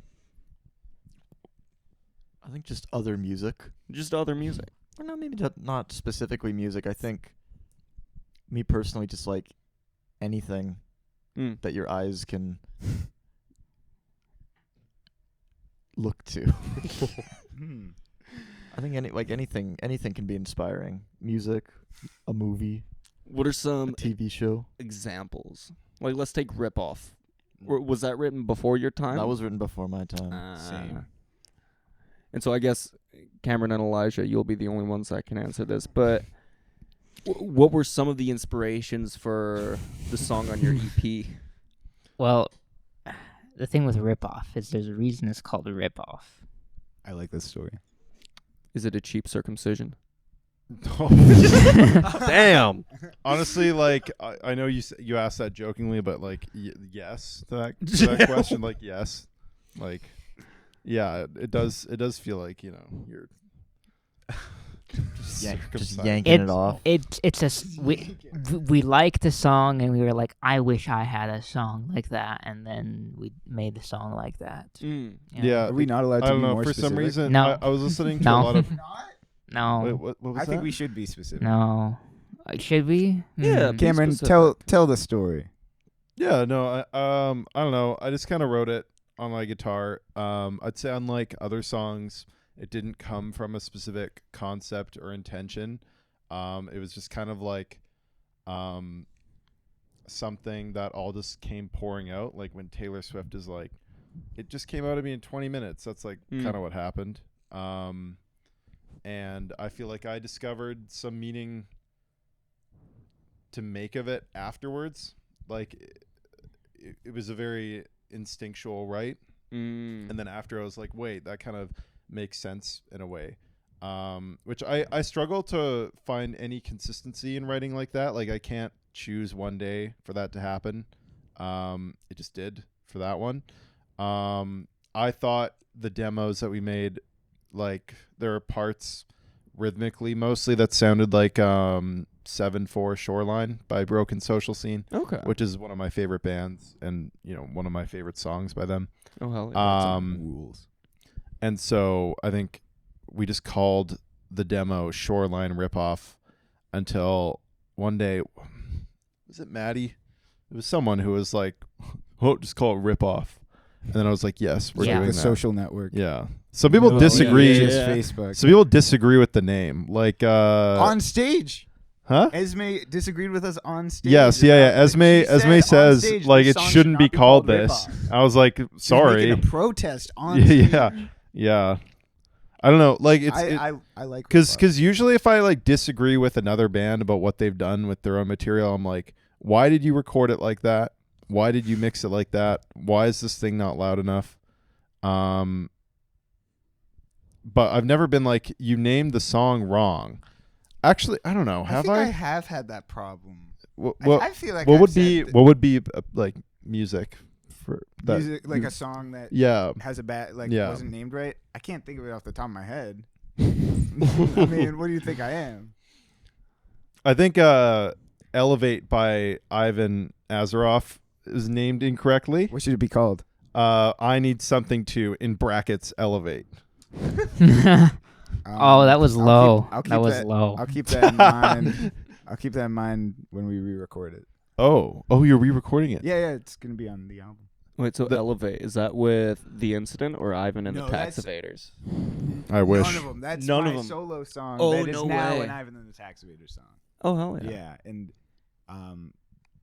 I think just other music. Just other music. Or no, maybe not specifically music. I think me personally, just like anything Mm. that your eyes can look to. I think anything can be inspiring. Music, a movie, What are a some TV show. examples? Like, let's take Rip Off. Was that written before your time? That was written before my time. Same. And so I guess Cameron and Elyjah, you'll be the only ones that can answer this. But what were some of the inspirations for the song on your EP? Well, the thing with Ripoff is there's a reason it's called a Ripoff. I like this story. Is it a cheap circumcision? Damn. Honestly, like I know you asked that jokingly, but like yes to that question, like yes, like yeah, it does feel like you're Just circumcised. yanking it off. We liked the song, and we were like, I wish I had a song like that, and then we made the song like that. Yeah, Are we not allowed I to don't be know. more For specific? some reason, No. I was listening to No. a lot of. No, Wait, what was I think that? we should be specific. no. Should we? Yeah, Hmm. Cameron, specific. tell the story. Yeah, no, I don't know. I just kind of wrote it on my guitar. I'd say unlike other songs, it didn't come from a specific concept or intention. It was just kind of like something that all just came pouring out. Like when Taylor Swift is like, it just came out of me in 20 minutes. That's like kind of what happened. And I feel like I discovered some meaning to make of it afterwards. Like it was a very instinctual write. And then after I was like, wait, that kind of makes sense in a way. Which I struggle to find any consistency in writing like that. Like I can't choose one day for that to happen. It just did for that one. I thought the demos that we made, like there are parts rhythmically mostly that sounded like 7/4 Shoreline by Broken Social Scene. Okay. Which is one of my favorite bands and, you know, one of my favorite songs by them. Oh, hell yeah. Rules. And so I think we just called the demo Shoreline Ripoff until one day, was it Maddie? It was someone who was like, oh, just call it Ripoff. And then I was like, yes, we're doing the that. social network. Yeah. Some people No, disagree. yeah. Just Facebook. Some people disagree with the name. Like, On stage. huh? Esme disagreed with us on stage. Yes, yeah. She Esme said on says stage, like this it song shouldn't should be not called Rip this. Off. I was like, She was sorry. making a protest on stage. Yeah. I don't know. Like it's I like because usually if I like disagree with another band about what they've done with their own material, I'm like, why did you record it like that? Why did you mix it like that? Why is this thing not loud enough? But I've never been like, you named the song wrong. Actually, I don't know. I Have think I? I have had that problem. I I feel like what I've would said be that what would be like music for that? music, like a song that Yeah. has a bad, like Yeah. wasn't named right. I can't think of it off the top of my head. I mean, what do you think I am? I think Elevate by Ivan Azaroff is named incorrectly. What should it be called? I need something to, in brackets, elevate. Oh, that was low. I'll keep That was that- low. I'll keep that in mind. I'll keep that in mind when we re-record it. Oh, you're re-recording it. Yeah, it's gonna be on the album. Wait, so Elevate, is that with The Incident or Ivan and No, the that's- Taxivators? I wish. None of them. That's None my of 'em. solo song. Oh, that is no now way. an Ivan and the Taxivator song. Oh, hell yeah. Yeah, and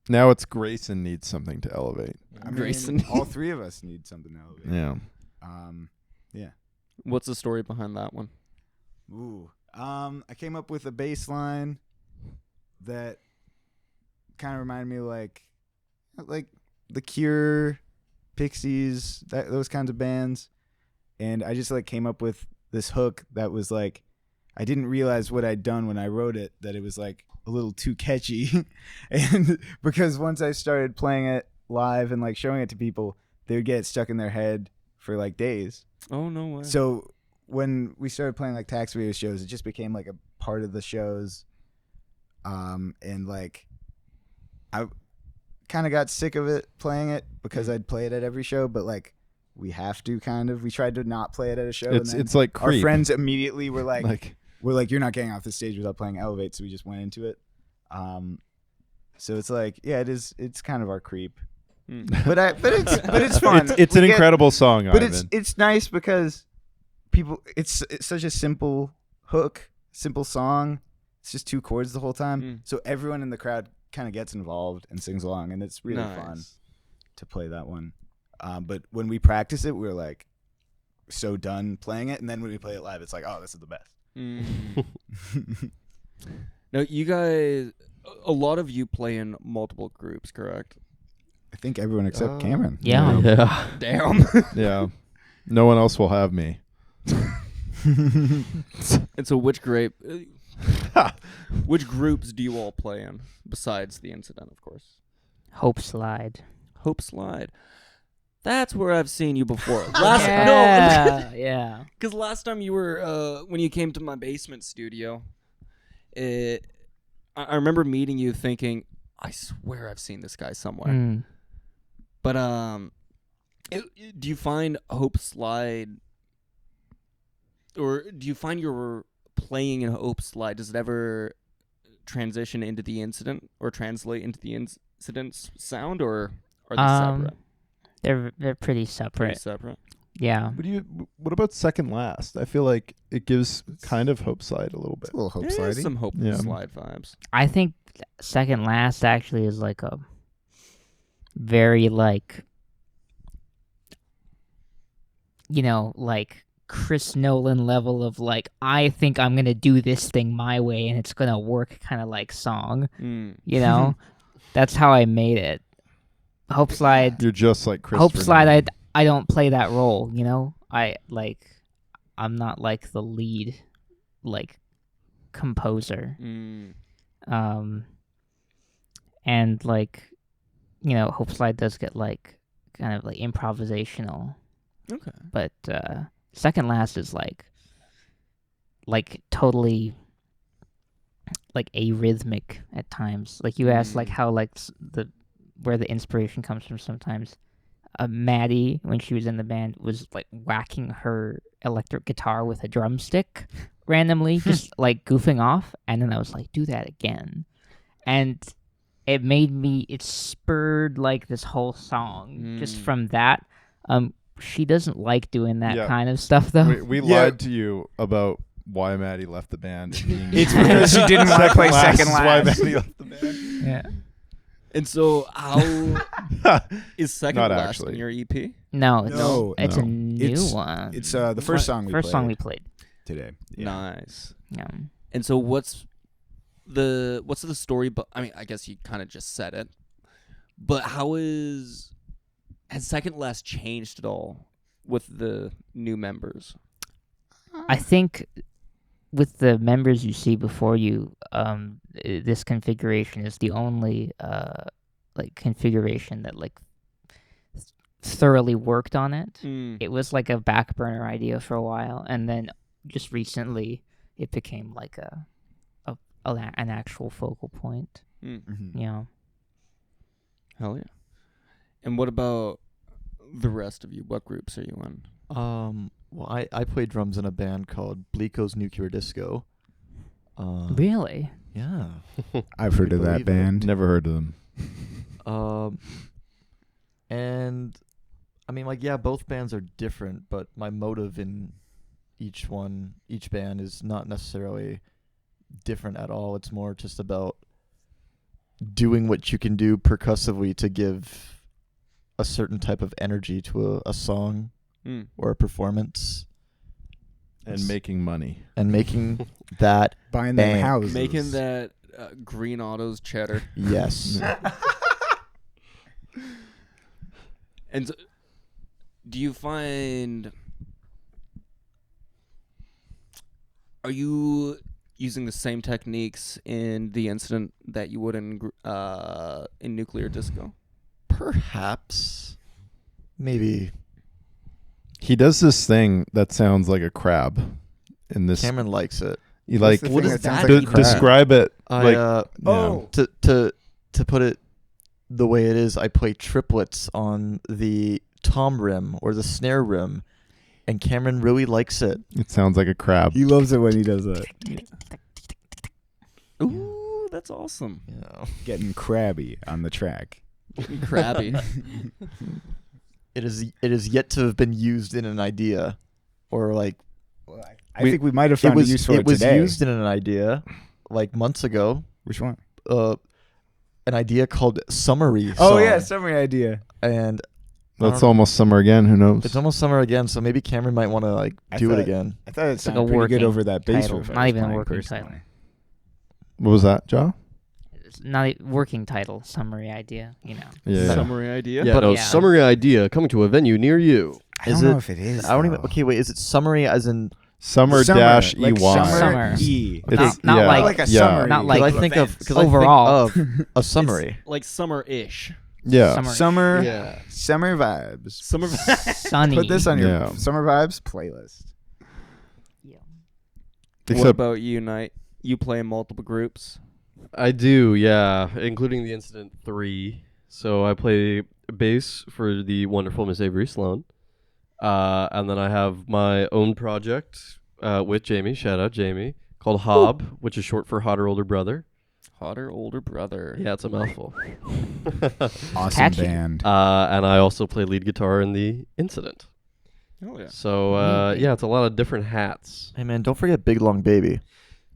Now it's Grayson needs something to elevate. I mean, Grayson. all three of us need something to elevate. Yeah. Yeah. What's the story behind that one? Ooh. I came up with a bass line that kind of reminded me of like The Cure, Pixies, those kinds of bands. And I just like came up with this hook that was like, I didn't realize what I'd done when I wrote it, that it was like a little too catchy. And because once I started playing it live and like showing it to people, they would get it stuck in their head for like days. Oh, no way. So when we started playing like Taxivator shows, it just became like a part of the shows. And like I kind of got sick of it playing it because I'd play it at every show, but like we tried to not play it at a show. and then It's like our Creep. friends immediately were Like we're like, you're not getting off the stage without playing Elevate. So we just went into it. So it's like, yeah, it's kind of our Creep, but it's fun. it's an incredible song, But Ivan. it's nice because it's such a simple hook, simple song. It's just two chords the whole time. So everyone in the crowd kind of gets involved and sings along, and it's really fun to play that one. But when we practice it, we're like so done playing it, and then when we play it live, it's like, oh, this is the best. Now, you guys, a lot of you play in multiple groups, correct? I think everyone except Cameron. Yeah. Yeah. Damn. Yeah. No one else will have me. And so which groups do you all play in, besides The Incident, of course? Hope Slide. Hope Slide. That's where I've seen you before. Yeah. Because last time you were, when you came to my basement studio, I remember meeting you thinking, I swear I've seen this guy somewhere. But do you find Hope Slide, or do you find your playing in Hope Slide, does it ever transition into The Incident or translate into The Incident's sound, or are they separate? They're pretty separate. Pretty separate. Yeah. What about Second Last? I feel like it gives kind of Hope Slide a little bit. A little Hope There's Sliding. some Hope Yeah. Slide vibes. I think Second Last actually is like a very like, like Chris Nolan level of like, I think I'm gonna do this thing my way and it's gonna work kind of like song. You know, that's how I made it. Hope Slide. You're just like Chris. Hope Slide. I don't play that role. You know, I'm not like the lead, like composer. And like, you know, Hope Slide does get like kind of like improvisational. Okay. But Second Last is like totally like arrhythmic at times. Like you asked like how like where the inspiration comes from sometimes. Maddie, when she was in the band, was like whacking her electric guitar with a drumstick randomly, just like goofing off. And then I was like, do that again. And it spurred like this whole song just from that. She doesn't like doing that kind of stuff though. We lied to you about why Maddie left the band. It's because she didn't want to play Second Last. Why Maddie left the band. Yeah. And so, how is Second Not Last actually. in your EP? No, it's a No. new one. It's the first song we played today. Yeah. Nice. Yeah. And so, what's the story? But I mean, I guess you kind of just said it. But has Second Last changed at all with the new members? I think with the members you see before you, this configuration is the only like configuration that like thoroughly worked on it. It was like a back burner idea for a while, and then just recently it became like an actual focal point. Yeah. Hell yeah. And what about the rest of you? What groups are you in? Well, I play drums in a band called Bleeko's Nuclear Disco. Really? Yeah. I've heard of that band. Never heard of them. And I mean, like, yeah, both bands are different, but my motive in each band is not necessarily different at all. It's more just about doing what you can do percussively to give a certain type of energy to a song or a performance. And making money. And making that Buying bank. them houses. Making that green autos cheddar. Yes. And so, do you find... Are you using the same techniques in The Incident that you would in Nuclear Disco? Perhaps. Maybe. He does this thing that sounds like a crab. In this, Cameron likes it. you like the what thing is that sounds that? like a crab? describe it. Oh. To put it the way it is, I play triplets on the tom rim or the snare rim, and Cameron really likes it. It sounds like a crab. He loves it when he does that. Ooh, that's awesome. Yeah. Getting crabby on the track. Crabby. It is yet to have been used in an idea, or like I think we might have found a use for it was today. used in an idea like months ago. Which one? An idea called Summary. Oh Song. yeah, summary idea. And That's almost summer again. Who knows? it's almost summer again, so maybe Cameron might want to like do it again. I thought it like a sounded pretty good working over that bass title. riff. I Not was even a playing working personally. title. What was that, Joe? It's not a working title, summary idea, you know. Yeah. Summary idea. Yeah, Yeah. summary idea coming to a venue near you. I don't know if it is. I don't even. though. Okay, wait. Is it summary as in? Summer dash like EY. Summer. E. It's- Not yeah, like a yeah. summary. Not Because like I think of events. because Overall. I think of a summary. It's like summer-ish. Yeah. Summer. Summer vibes. Summer. Sunny. Put this on your Yeah. summer vibes playlist. Yeah. What Except about you, Knight? You play in multiple groups. I do, yeah, including the Incident 3. So I play bass for the wonderful Miss Avery Sloan. And then I have my own project with Jamie, shout out Jamie, called Hob, which is short for Hotter Older Brother. Hotter older brother. Yeah, it's a mouthful. Awesome Catchy. band. And I also play lead guitar in the Incident. Oh yeah. So, yeah, it's a lot of different hats. Hey man, don't forget Big Long Baby.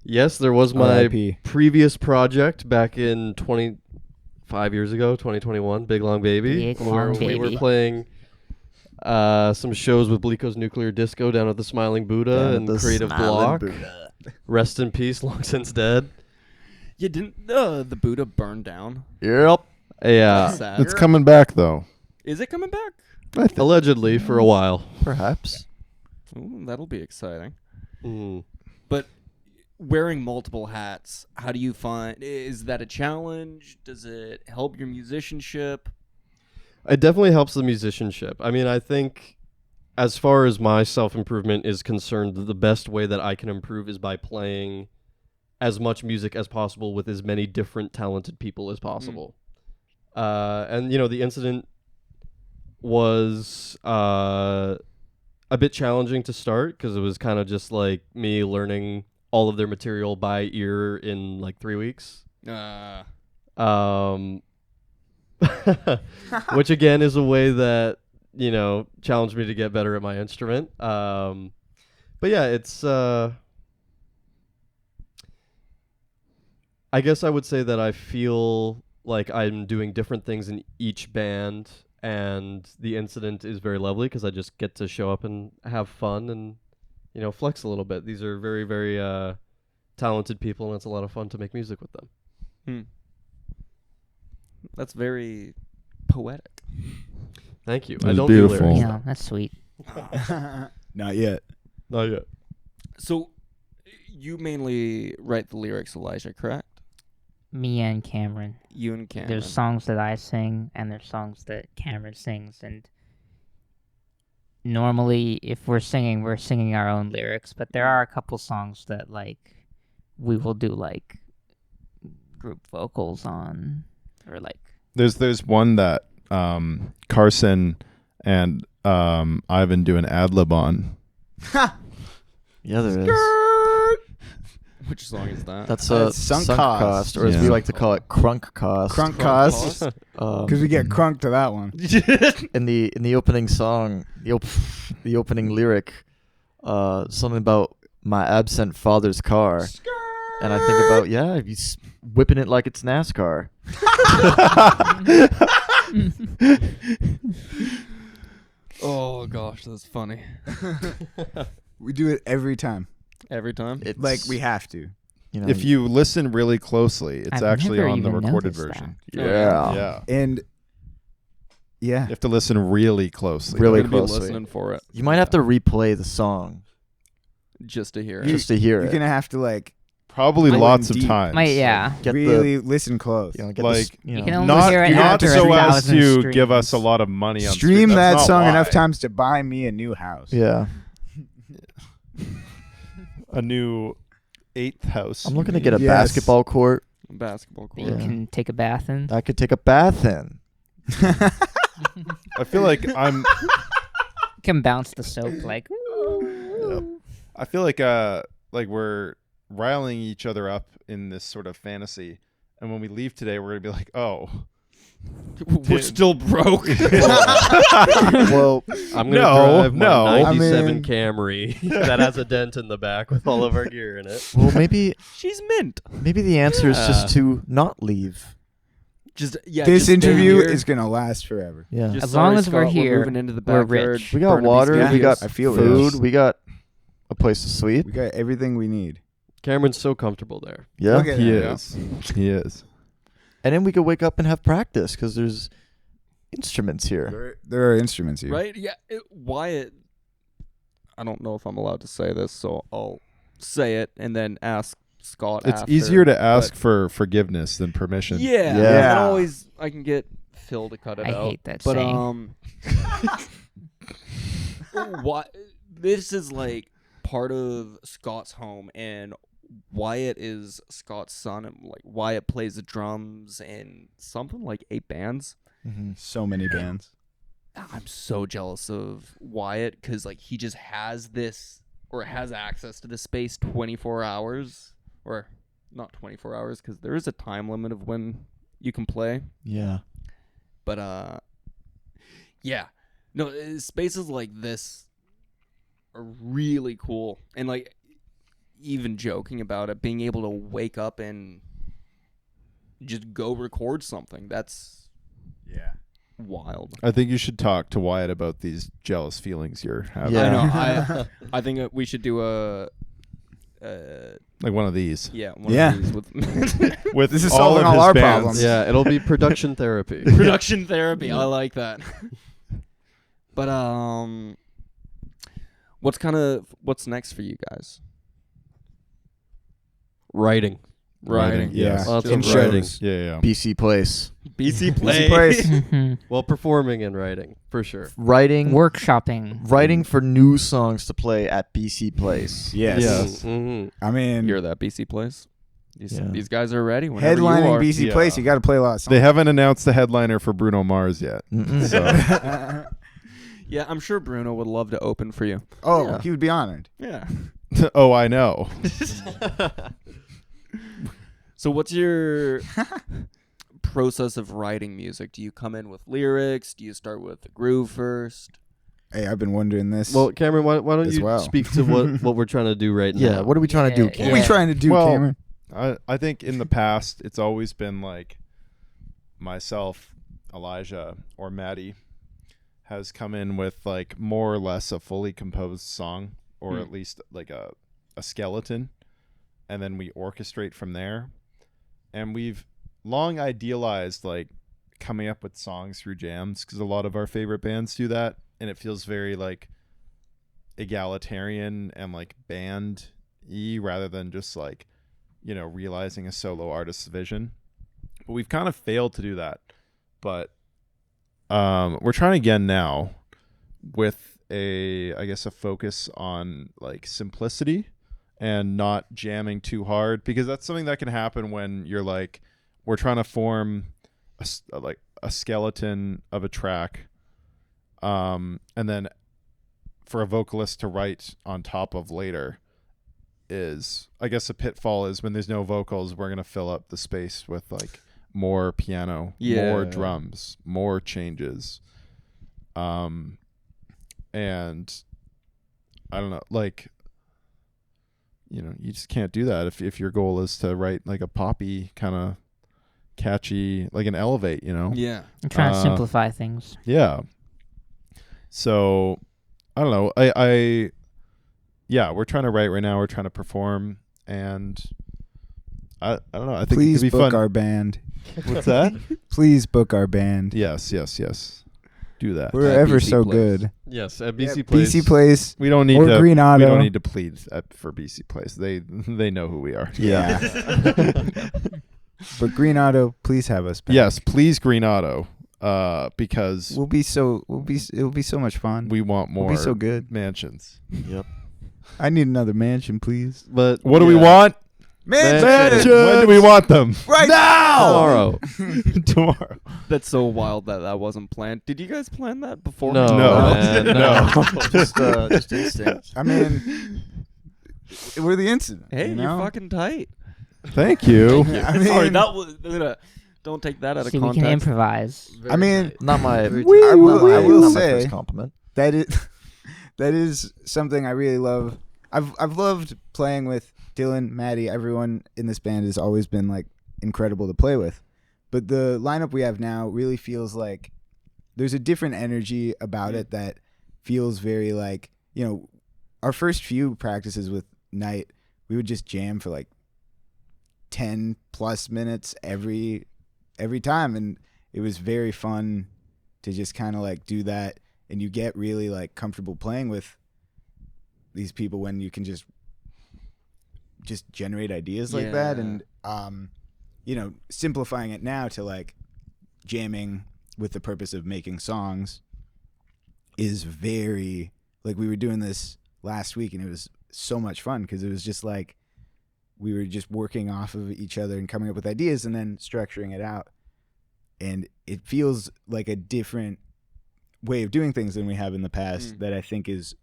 Yes, there was my R.I.P. previous project back in 25 years ago, 2021, Big Long Baby, Big where Long we were Baby. playing Some shows with Blico's Nuclear Disco down at the Smiling Buddha and Creative Block. Rest in peace, long since dead. Yeah, didn't the Buddha burn down? Yep. Yeah, Sad. It's coming back though. Is it coming back? allegedly for a while. Perhaps. Ooh, that'll be exciting. Mm. But wearing multiple hats, how do you find? Is that a challenge? Does it help your musicianship? It definitely helps the musicianship. I mean, I think as far as my self-improvement is concerned, the best way that I can improve is by playing as much music as possible with as many different talented people as possible. And, you know, the incident was a bit challenging to start because it was kind of just like me learning all of their material by ear in like 3 weeks. Which again is a way that, you know, challenged me to get better at my instrument. But yeah, it's I guess I would say that I feel like I'm doing different things in each band, and the incident is very lovely because I just get to show up and have fun and, you know, flex a little bit. These are very, very talented people, and it's a lot of fun to make music with them. That's very poetic. Thank you. It I was don't beautiful. do lyrics. Yeah, that's sweet. Not yet. Not yet. So you mainly write the lyrics, Elyjah, correct? Me and Cameron. You and Cameron. There's songs that I sing, and there's songs that Cameron sings, and normally, if we're singing our own lyrics, but there are a couple songs that, like, we will do, like, group vocals on, or, like... There's one that Carson and Ivan do an ad-lib on. Yeah, there is. Which song is that? That's Sunk sunk cost. cost, or as we Yeah. like to call it, crunk cost. Crunk cost. Because we get crunk to that one. in the opening song, the opening lyric, something about my absent father's car, and I think about he's whipping it like it's NASCAR. Oh gosh, that's funny. We do it every time. Every time. It's Like, we have to. you know, If you listen really closely, it's I've actually never on the even recorded noticed version. yeah. Yeah. And, yeah. You have to listen really closely. Really I'm gonna be closely. listening for it You might have to replay the song just to hear it. just to hear You're it. going to have to, like, Probably Going lots of deep. times. yeah. Get really listen close. the, get like, the, You can know, only Not, hear it not after so as 1,000 to give us a streams. lot of money on Stream That's that not song why. enough times to buy me a new house. yeah. A new 8th house. I'm looking to get a Yes. basketball court Basketball court. You Yeah. can take a bath in. I could take a bath in. I feel like I'm. You can bounce the soap, like... I feel like we're riling each other up in this sort of fantasy, and when we leave today, we're gonna be like, oh, We're still broke. Well, I'm No, gonna drive no. my I 97 mean- Camry that has a dent in the back with all of our gear in it. well, maybe She's mint. the answer is just to not leave. Just yeah. This just stay interview here. is going to last forever. Yeah. Just As long sorry, as we're Scott, here, moving into the we're backyard. rich. We got Burnaby water. We Studios. got I feel food. rich. We got a place to sleep. We got everything we need. Cameron's so comfortable there. Yeah. Look at he that. is. He is. And then we could wake up and have practice because there's instruments here. There are instruments here. Right? Yeah. Wyatt. I don't know if I'm allowed to say this, so I'll say it and then ask Scott. It's after, easier to ask but- for forgiveness than permission. Yeah. Yeah. I can get Phil to cut it I out. hate that But saying. what? This is like part of Scott's home, and Wyatt is Scott's son, and like Wyatt plays the drums in something like 8 bands. Mm-hmm. So many bands. I'm so jealous of Wyatt because like he just has this or has access to this space 24 hours, or not 24 hours because there is a time limit of when you can play. Yeah. But yeah, no, spaces like this are really cool, and like even joking about it, being able to wake up and just go record something. That's Yeah. wild. I think you should talk to Wyatt about these jealous feelings you're having. Yeah. I know. I think we should do a. Like one of these. Yeah. One Yeah. Of these with With This is all solving of all his our bands. problems. Yeah, it'll be production therapy. production therapy. I like that. But what's next for you guys? Writing. Writing. Yeah. Yes. Lots In of writing. shows. Yeah. BC Place. BC Easy place. Mhm. Well, performing and writing for sure. Writing Workshopping. for new songs to play at BC Place. Yes. Yes. Mhm. I mean, Hear that, BC Place? Yeah. These guys are ready whenever you headlining are. BC Yeah. Place, you got to play a lot of songs. They haven't announced the headliner for Bruno Mars yet. Mm-mm. So Yeah, I'm sure Bruno would love to open for you. Oh, Yeah. he would be honored. Yeah. oh, I know. So what's your process of writing music? Do you come in with lyrics? Do you start with the groove first? Hey, I've been wondering this. Well, Cameron, why don't As you well. speak to what we're trying to do right Yeah. now? What are we trying to do? Yeah, what Cam? are we trying to do, Well, Cameron? I think in the past it's always been like myself, Elyjah, or Maddie has come in with like more or less a fully composed song, or at least like a skeleton, and then we orchestrate from there. And we've long idealized like coming up with songs through jams, because a lot of our favorite bands do that, and it feels very like egalitarian and like band-y rather than just like, you know, realizing a solo artist's vision. But we've kind of failed to do that. But we're trying again now with I guess a focus on like simplicity and not jamming too hard, because that's something that can happen when you're like, we're trying to form a skeleton of a track, and then for a vocalist to write on top of later is, I guess, a pitfall is when there's no vocals, we're gonna fill up the space with like more piano, more drums, more changes, and I don't know, like, you know, you just can't do that if your goal is to write like a poppy kind of catchy, like an Elevate, you know? Yeah. I'm trying to simplify things. Yeah. So I don't know. Yeah, we're trying to write right now. We're trying to perform, and I don't know. I think Please it could be book fun. our band. What's that? Please book our band. Yes. Do that. We're At ever BC so Place. good. Yes, at Yeah, BC Place. BC Place. We don't need Or to. Green Auto. We don't need to plead for BC Place. They know who we are. Yeah. But Green Auto, please have us back. Yes, please, Green Auto, because It'll be so much fun. we want more We'll be so good. mansions. Yep. I need another mansion, please. But What do we want? Mansions. When do we want them? Right tomorrow. Tomorrow. That's so wild that wasn't planned. Did you guys plan that before? No, No. man, No. just instinct. I mean, we're the incident. Hey, you you're know? fucking tight. Thank you. I mean, Sorry, that was. Don't take that out of See, we context. can improvise. I mean, Not my. I will not my say first compliment. that is something I really love. I've loved playing with Dylan, Maddie. Everyone in this band has always been like incredible to play with. But the lineup we have now really feels like there's a different energy about it that feels very like, you know, our first few practices with Night, we would just jam for like 10 plus minutes every time, and it was very fun to just kind of like do that, and you get really like comfortable playing with these people when you can just generate ideas like that. And you know, simplifying it now to like jamming with the purpose of making songs is very, like, we were doing this last week and it was so much fun because it was just like we were just working off of each other and coming up with ideas and then structuring it out, and it feels like a different way of doing things than we have in the past that I think is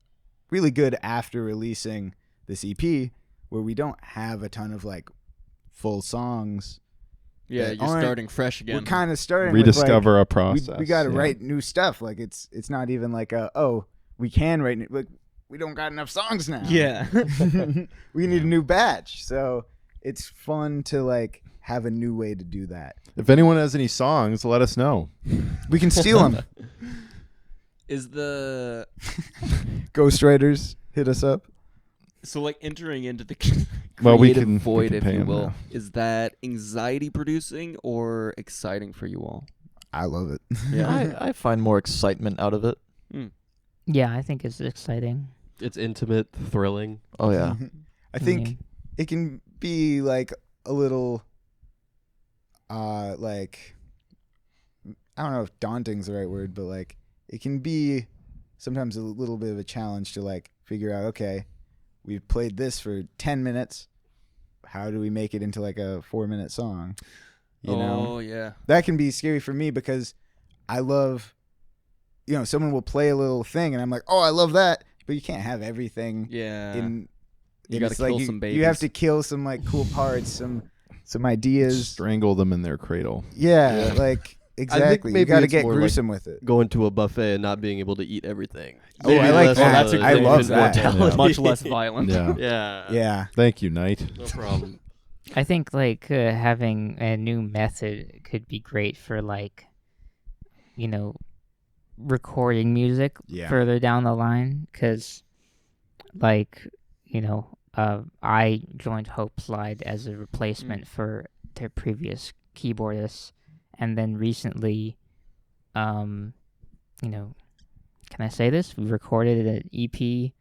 really good after releasing this EP, where we don't have a ton of like full songs. Yeah, that you're aren't- starting fresh again. We're kind of starting Rediscover a with, process. like, we got to yeah. write new stuff. Like it's not even like we can write new, like we don't got enough songs now. Yeah. We need a new batch. So it's fun to like have a new way to do that. If anyone has any songs, let us know. We can steal them. Is the Ghostwriters, hit us up. so like entering into the Well, we creative can- we void, can if pay you him will, now. is that anxiety producing or exciting for you all? I love it. I find more excitement out of it. Yeah, I think it's exciting. It's intimate, thrilling. Oh yeah. I think mean, it can be like a little like I don't know if daunting's the right word, but like it can be sometimes a little bit of a challenge to like figure out, okay, we've played this for 10 minutes. How do we make it into like a 4-minute song? You know? Oh yeah. That can be scary for me because I love, someone will play a little thing and I'm like, oh, I love that, but you can't have everything Yeah. in. You and gotta it's like kill some babies. You have to kill some like cool parts, some ideas. Strangle them in their cradle. Yeah, like exactly. You maybe got to it's get more like gruesome with it. Going to a buffet and not being able to eat everything. Oh, I Maybe like less that. of That's the a- I love infant that. mortality. Much less violent. Yeah. Yeah. Yeah, Thank you, Knight. No problem. I think like having a new method could be great for like, recording music Yeah. further down the line. Because, like, I joined Hope Slide as a replacement for their previous keyboardist, and then recently, can I say this? We recorded an EP.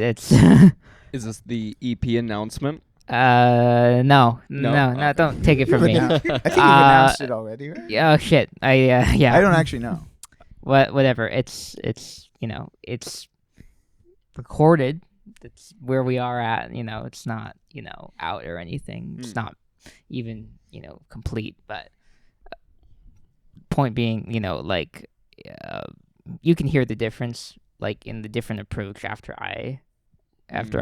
It's Is this the EP announcement? no, Okay. don't take it from me. I think you've announced it already, right? Yeah, oh shit. Yeah. I don't actually know. Whatever. It's it's recorded. It's where we are at. It's not out or anything. It's not even complete. But point being, you can hear the difference, like in the different approach after I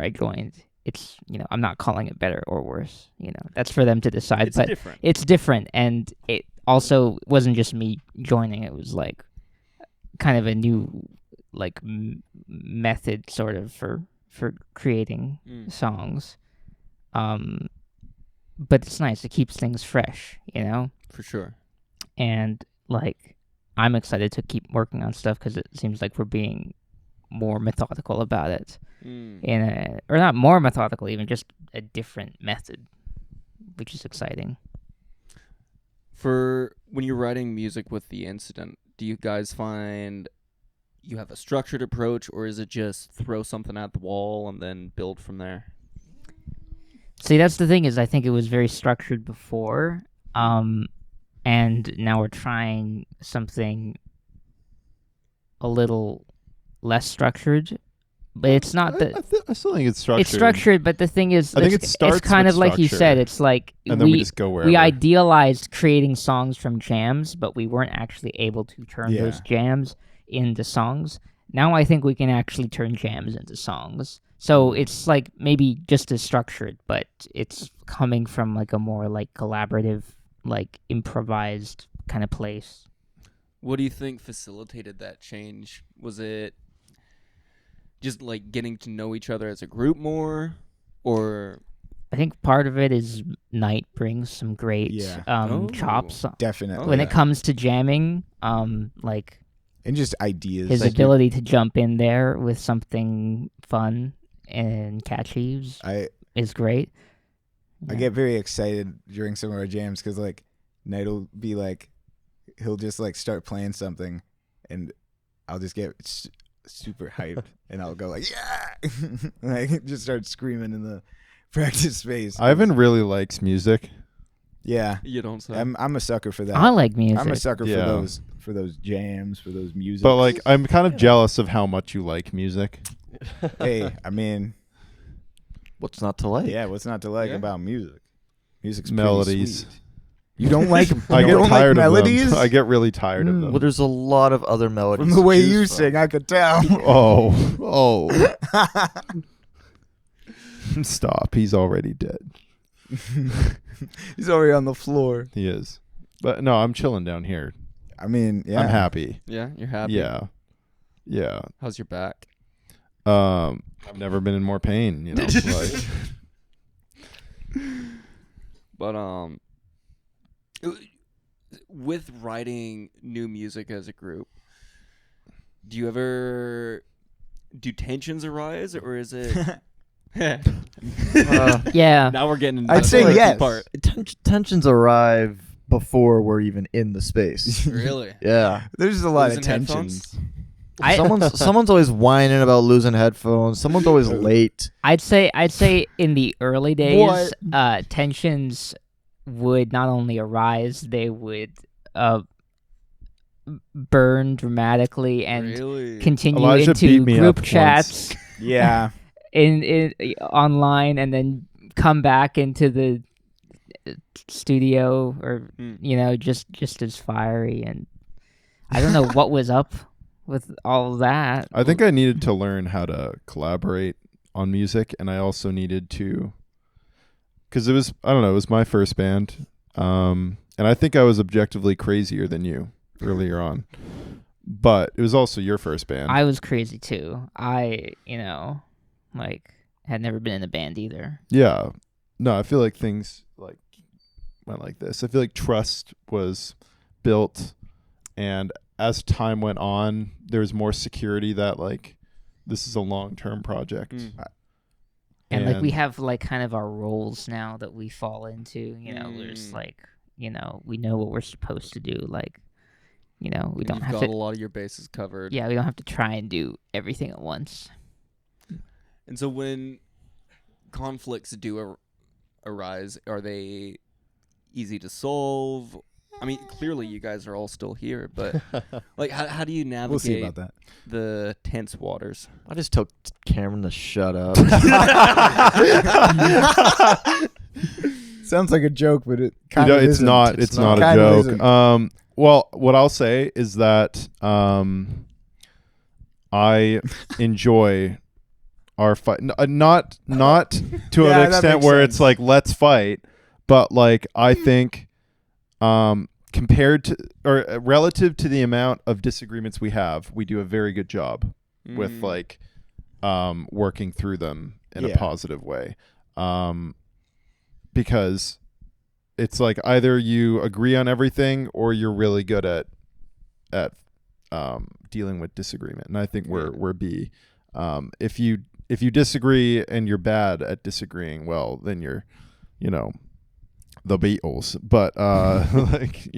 joined. It's I'm not calling it better or worse. That's for them to decide. It's but different. it's different, and it also wasn't just me joining. It was like kind of a new like method sort of for creating songs. But it's nice. It keeps things fresh, For sure. and like I'm excited to keep working on stuff because it seems like we're being more methodical about it, or not more methodical, even just a different method, which is exciting. For when you're writing music with the incident, do you guys find you have a structured approach, or is it just throw something at the wall and then build from there? See, that's the thing, is I think it was very structured before, and now we're trying something a little less structured, but it's not that I still think it's structured. it's structured. But the thing is, I think it's it starts kind with of like you structure, said. It's like and then we just go wherever. we idealized creating songs from jams, but we weren't actually able to turn Yeah. those jams into songs. Now I think we can actually turn jams into songs. So it's like maybe just as structured, but it's coming from like a more like collaborative, like improvised kind of place. What do you think facilitated that change? Was it just like getting to know each other as a group more, or I think part of it is Knight brings some great Yeah. Oh. chops Definitely. Oh, when yeah. it comes to jamming. Like And just ideas. his ability to jump in there with something fun and catchy is great. I get very excited during some of our jams because like Knight will be like, he'll just like start playing something, and I'll just get super hyped, and I'll go like, yeah, like just start screaming in the practice space. Ivan really likes music. Yeah, you don't say? I'm a sucker for that. I like music. I'm a sucker Yeah. for those jams, for those music. But like, I'm kind of jealous of how much you like music. hey, I mean, What's not to like? yeah, what's not to like Yeah. about music? Music's Melodies. pretty sweet. You don't like I you get don't tired like of melodies? them. I get really tired of them. Well, there's a lot of other melodies. From the to way choose you from. sing, I could tell. Oh. Stop. He's already dead. He's already on the floor. He is. But no, I'm chilling down here. I mean, yeah. I'm happy. Yeah, you're happy. Yeah. How's your back? I've never been in more pain, like But with writing new music as a group, do tensions arise, or is it? Yeah. Now we're getting into I'd the say tricky yes. part. Tensions arrive before we're even in the space. Really? Yeah. There's a lot Losing of tensions. Someone's always whining about losing headphones. Someone's always late. I'd say in the early days, tensions would not only arise, they would burn dramatically and Really? continue Elyjah into beat me group up chats Yeah. in online, and then come back into the studio, or just as fiery. And I don't know what was up with all of that. I think I needed to learn how to collaborate on music, and I also needed to, because it was my first band, and I think I was objectively crazier than you earlier on, but it was also your first band. I was crazy too. I had never been in a band either. Yeah. No, I feel like things like went like this. I feel like trust was built, and as time went on, there was more security that like this is a long-term project. And like we have like kind of our roles now that we fall into, we're just like, we know what we're supposed to do. Like, we don't have got to. a lot of your bases covered. Yeah, we don't have to try and do everything at once. And so when conflicts do arise, are they easy to solve? I mean, clearly you guys are all still here, but like, how do you navigate We'll see about that. the tense waters? I just told Cameron to shut up. Sounds like a joke, but it kind of it's isn't. not. It's not a Kind of joke. isn't. Well, what I'll say is that I enjoy our fight. Not to Yeah, an that extent makes where sense. it's like let's fight, but like I think compared to or relative to the amount of disagreements we have, we do a very good job with like working through them in a positive way. Because it's like either you agree on everything or you're really good at dealing with disagreement. And I think we're B. If you disagree and you're bad at disagreeing, well, then you're, the Beatles. But like,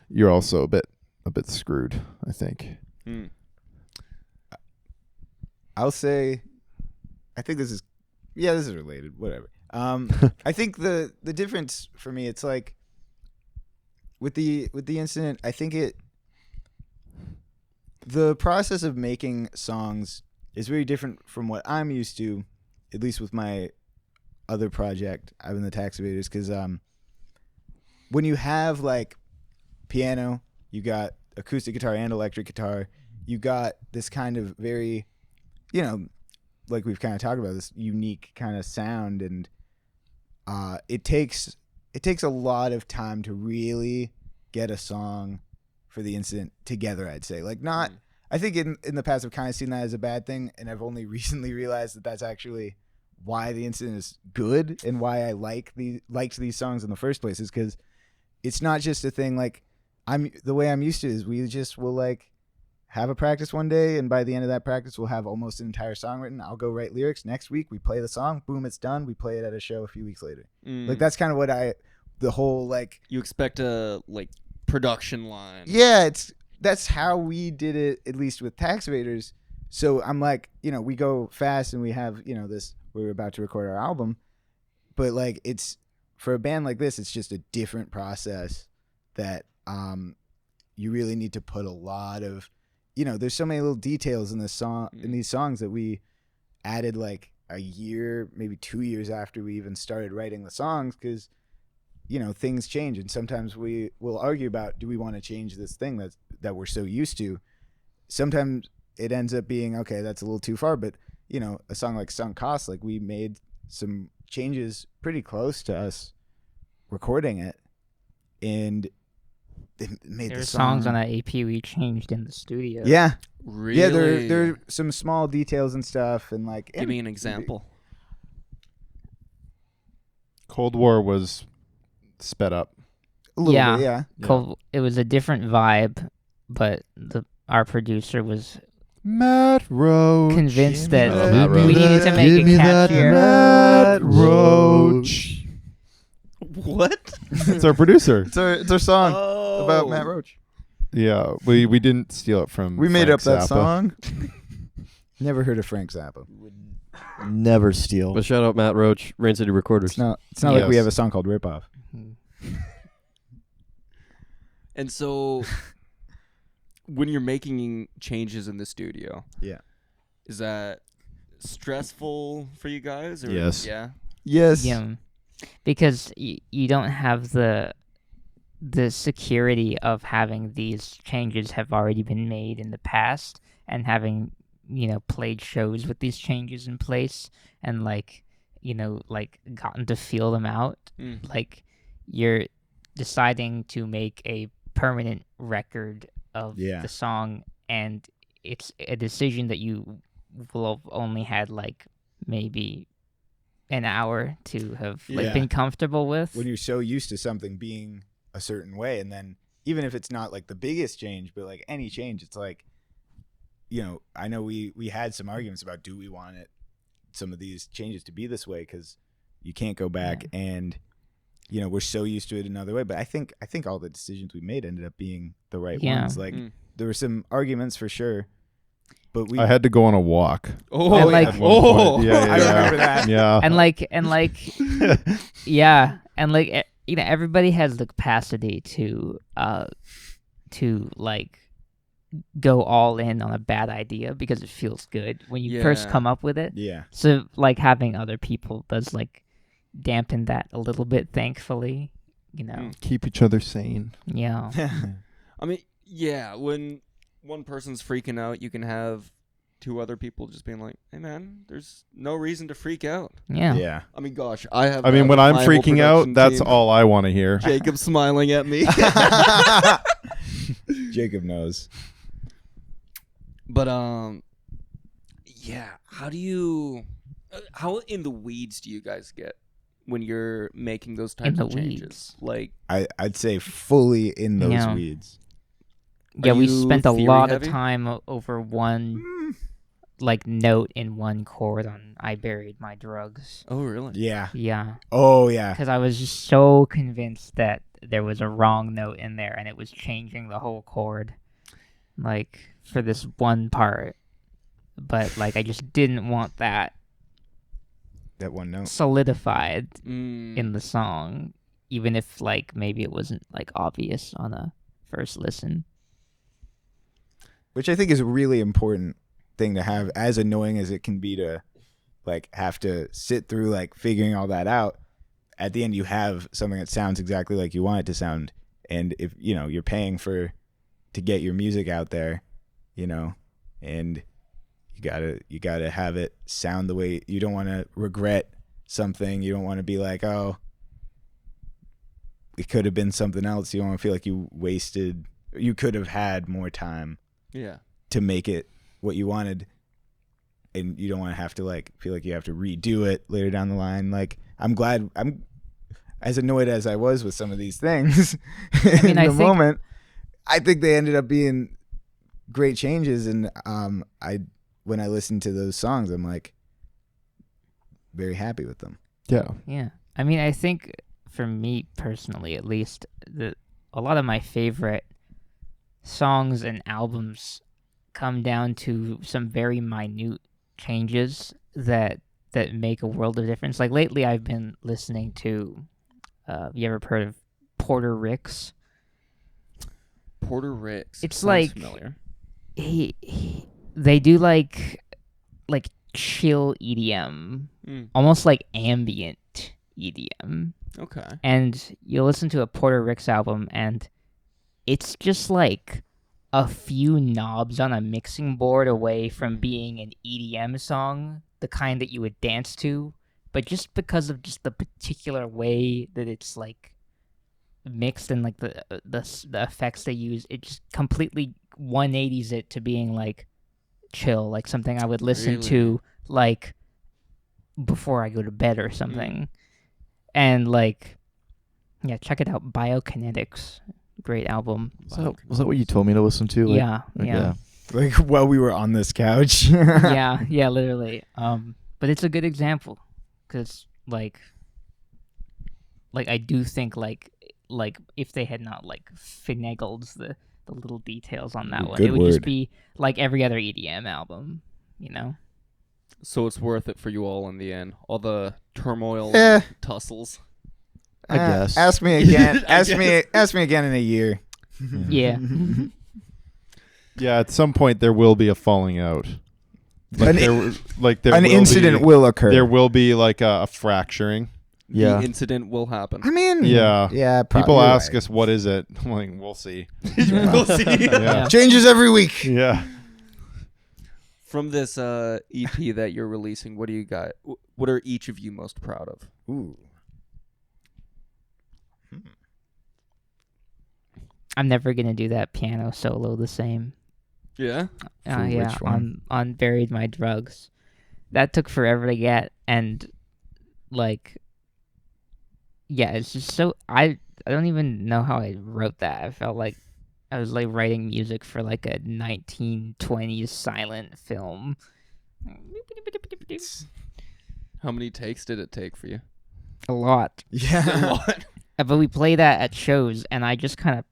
you're also a bit screwed, I think. I'll say, I think this is related. Whatever. I think the difference for me, it's like with the incident, I think the process of making songs is very different from what I'm used to, at least with my other project, I've been the Taxivators, because when you have like piano, you got acoustic guitar and electric guitar, you got this kind of very, like we've kind of talked about, this unique kind of sound, and it takes a lot of time to really get a song for the incident together, I'd say. Like, not, I think in the past I've kind of seen that as a bad thing, and I've only recently realized that that's actually why the incident is good and why I liked these songs in the first place, is because it's not just a thing like the way I'm used to is we just will like have a practice one day, and by the end of that practice we'll have almost an entire song written. I'll go write lyrics. Next week we play the song, boom, it's done. We play it at a show a few weeks later. Like, that's kind of what the whole like, you expect a like production line. yeah, that's how we did it, at least with Taxivators. So I'm like, we go fast and we have, we're about to record our album, but like, it's for a band like this, it's just a different process that you really need to put a lot of, there's so many little details in this song, in these songs, that we added like a year, maybe 2 years after we even started writing the songs, because things change, and sometimes we will argue about, do we want to change this thing that we're so used to. Sometimes it ends up being, okay, that's a little too far, but a song like Sunk Cost, like we made some changes pretty close to us recording it, and it made There the are song. songs on that EP we changed in the studio. Yeah. Really? Yeah, there are some small details and stuff, and like, Give me an example. Cold War was sped up. A little Yeah. bit, yeah. It was a different vibe, but our producer was Matt Roach. convinced that Matt we Roach. needed to make Give it me that catchier. Matt Roach. What? It's our producer. It's our song Oh. about Matt Roach. Yeah, we didn't steal it from. We made Frank up that Zappa. song. Never heard of Frank Zappa. Never steal. But shout out Matt Roach, Rain City Recorders. It's not like we Yes. have a song called Rip Off. And so, when you're making changes in the studio, Yeah. is that stressful for you guys? Or Yes. Yeah. Yes. Yeah, because you don't have the security of having these changes have already been made in the past and having played shows with these changes in place and like gotten to feel them out. Mm. Like you're deciding to make a permanent record of Yeah. the song, and it's a decision that you will have only had like maybe an hour to have Yeah. been comfortable with. When you're so used to something being a certain way, and then even if it's not like the biggest change, but like any change, it's like, I know we had some arguments about, do we want some of these changes to be this way, because you can't go back and we're so used to it another way. But I think all the decisions we made ended up being the right ones. Like there were some arguments for sure, but I had to go on a walk. Oh, And, like- at one point. Yeah, I remember that. Yeah. and everybody has the capacity to like go all in on a bad idea because it feels good when you first Yeah. come up with it. Yeah. So like having other people does like dampen that a little bit, thankfully. Keep each other sane. Yeah. I mean, yeah, when one person's freaking out, you can have two other people just being like, hey, man, there's no reason to freak out. Yeah. Yeah. I mean, gosh, I have. I mean, that when with I'm my whole freaking out, production that's team. all I want to hear. Jacob smiling at me. Jacob knows. But yeah. How in the weeds do you guys get when you're making those types In the of changes? weeds. Like, I'd say fully in those Yeah. weeds. Yeah, we you spent a theory lot heavy? of time over one like note in one chord on I Buried My Drugs. oh really? Yeah. Yeah. Oh yeah. Because I was just so convinced that there was a wrong note in there and it was changing the whole chord, like for this one part. But like I just didn't want that That one note. solidified Mm. in the song, even if like maybe it wasn't like obvious on a first listen. Which I think is a really important thing to have, as annoying as it can be to like have to sit through like figuring all that out. At the end you have something that sounds exactly like you want it to sound, and if you're paying to get your music out there, and you gotta have it sound the way you don't want to regret something. You don't want to be like, oh, it could have been something else. You don't want to feel like you could have had more time Yeah. to make it what you wanted, and you don't want to have to like feel like you have to redo it later down the line. Like I'm as annoyed as I was with some of these things in I the think- moment, I think they ended up being great changes, and when I listen to those songs, I'm like very happy with them. Yeah. Yeah. I mean, I think for me personally, at least, a lot of my favorite songs and albums come down to some very minute changes that make a world of difference. Like lately, I've been listening to. You ever heard of Porter Ricks? Porter Ricks. It's Sounds like- familiar. They do like chill EDM, Mm. almost like ambient EDM. Okay. And you listen to a Porter Ricks album, and it's just like a few knobs on a mixing board away from being an EDM song, the kind that you would dance to. But just because of just the particular way that it's like mixed and like the effects they use, it just completely 180s it to being like chill, like something I would listen Really? to like before I go to bed or something. And like, yeah, check it out. Biokinetics, great album. Was that what you told me to listen to? Like, Yeah, like, yeah. Like while we were on this couch. Yeah, literally. But it's a good example, because like I do think like if they had not like finagled the little details on that one, Good it would just word. be like every other EDM album, you know. So it's worth it for you all in the end. All the turmoil, Eh. and tussles. I guess. Ask me again. I Ask me again in a year. Yeah. Yeah, at some point there will be a falling out. Like there An will incident be, will occur. There will be like a fracturing. Yeah. The incident will happen. I mean, Yeah. yeah. People you're ask right. us, "What is it?" I'm like, "We'll see." We'll see. Yeah. Changes every week. Yeah. From this EP that you're releasing, what do you got? What are each of you most proud of? Ooh. I'm never gonna do that piano solo the same. Yeah. For Yeah, which one? on Buried My Drugs. That took forever to get, and like, yeah, it's just so I don't even know how I wrote that. I felt like I was like writing music for like a 1920s silent film. How many takes did it take for you? A lot. Yeah. But we play that at shows, and I just kind of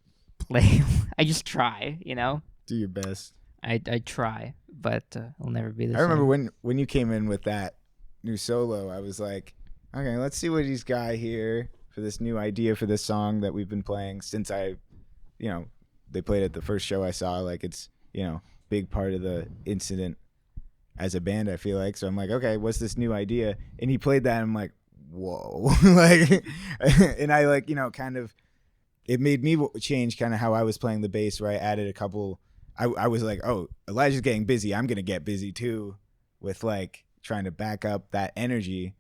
play. I just try, you know. Do your best. I try, but it'll never be the I same. remember when you came in with that new solo, I was like, okay, let's see what he's got here for this new idea for this song that we've been playing since they played at the first show I saw. Like, it's, big part of the incident as a band, I feel like. So I'm like, okay, what's this new idea? And he played that, and I'm like, whoa. Like, and I like, kind of, it made me change kind of how I was playing the bass, where I added a couple. I was like, oh, Elyjah's getting busy. I'm going to get busy too with like trying to back up that energy.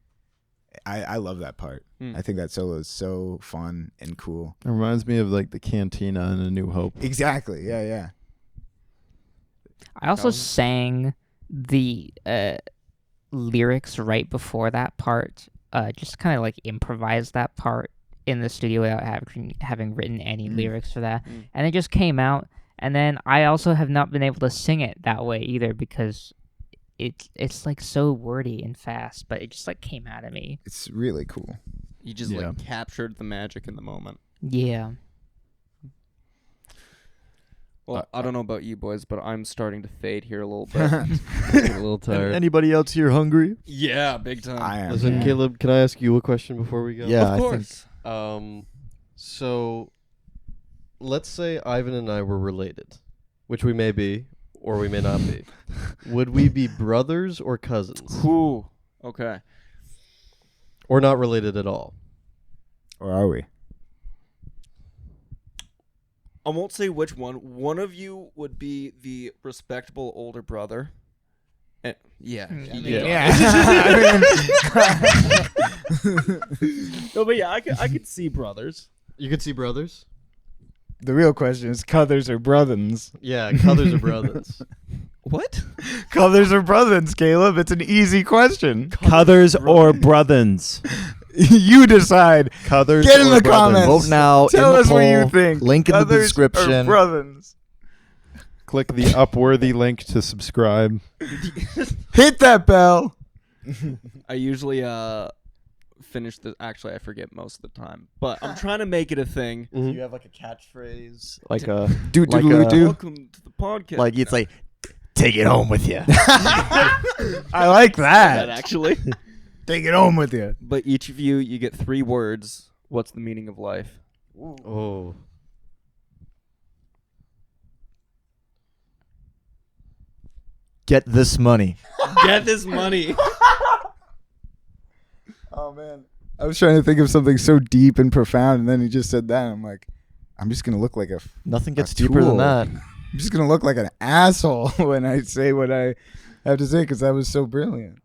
I love that part. I think that solo is so fun and cool. It reminds me of like the Cantina in A New Hope. Exactly. Yeah. I also sang the lyrics right before that part. Just kind of like improvised that part in the studio without having written any lyrics for that. And it just came out. And then I also have not been able to sing it that way either, because it's like so wordy and fast, but it just like came out of me. It's really cool. You just like captured the magic in the moment. Yeah. Well, I don't know about you boys, but I'm starting to fade here a little bit. A little tired. Anybody else here hungry? Yeah, big time. I am. Listen, Yeah. Caleb, can I ask you a question before we go? Yeah, of I course. So let's say Ivan and I were related, which we may be, or we may not be. Would we be brothers or cousins? Ooh. Okay. Or not related at all? Or are we? I won't say which one. One of you would be the respectable older brother. And, yeah. No, but yeah, I could see brothers. You could see brothers? The real question is Cuthers or Brothers? Yeah, brothers or brothers. What? Cuthers or Brothers, Caleb? It's an easy question. Cuthers or Brothers? You decide. Cuthers Get in or the Brothers? comments. Vote now. Tell in the us what you poll. think. Link in the Cuthers description. Or Brothers? Click the Upworthy link to subscribe. Hit that bell. I usually finish the. Actually, I forget most of the time, but I'm trying to make it a thing. Do you have like a catchphrase? Like Do Like, Welcome to the podcast. like it's like, take it home with you. I like that that. actually. Take it home with you. But each of you get 3 words. What's the meaning of life? Oh. Get this money. Get this money. Oh, man. I was trying to think of something so deep and profound, and then he just said that. And I'm like, I'm just going to look like Nothing gets A deeper than tool. that. I'm just going to look like an asshole when I say what I have to say, because that was so brilliant.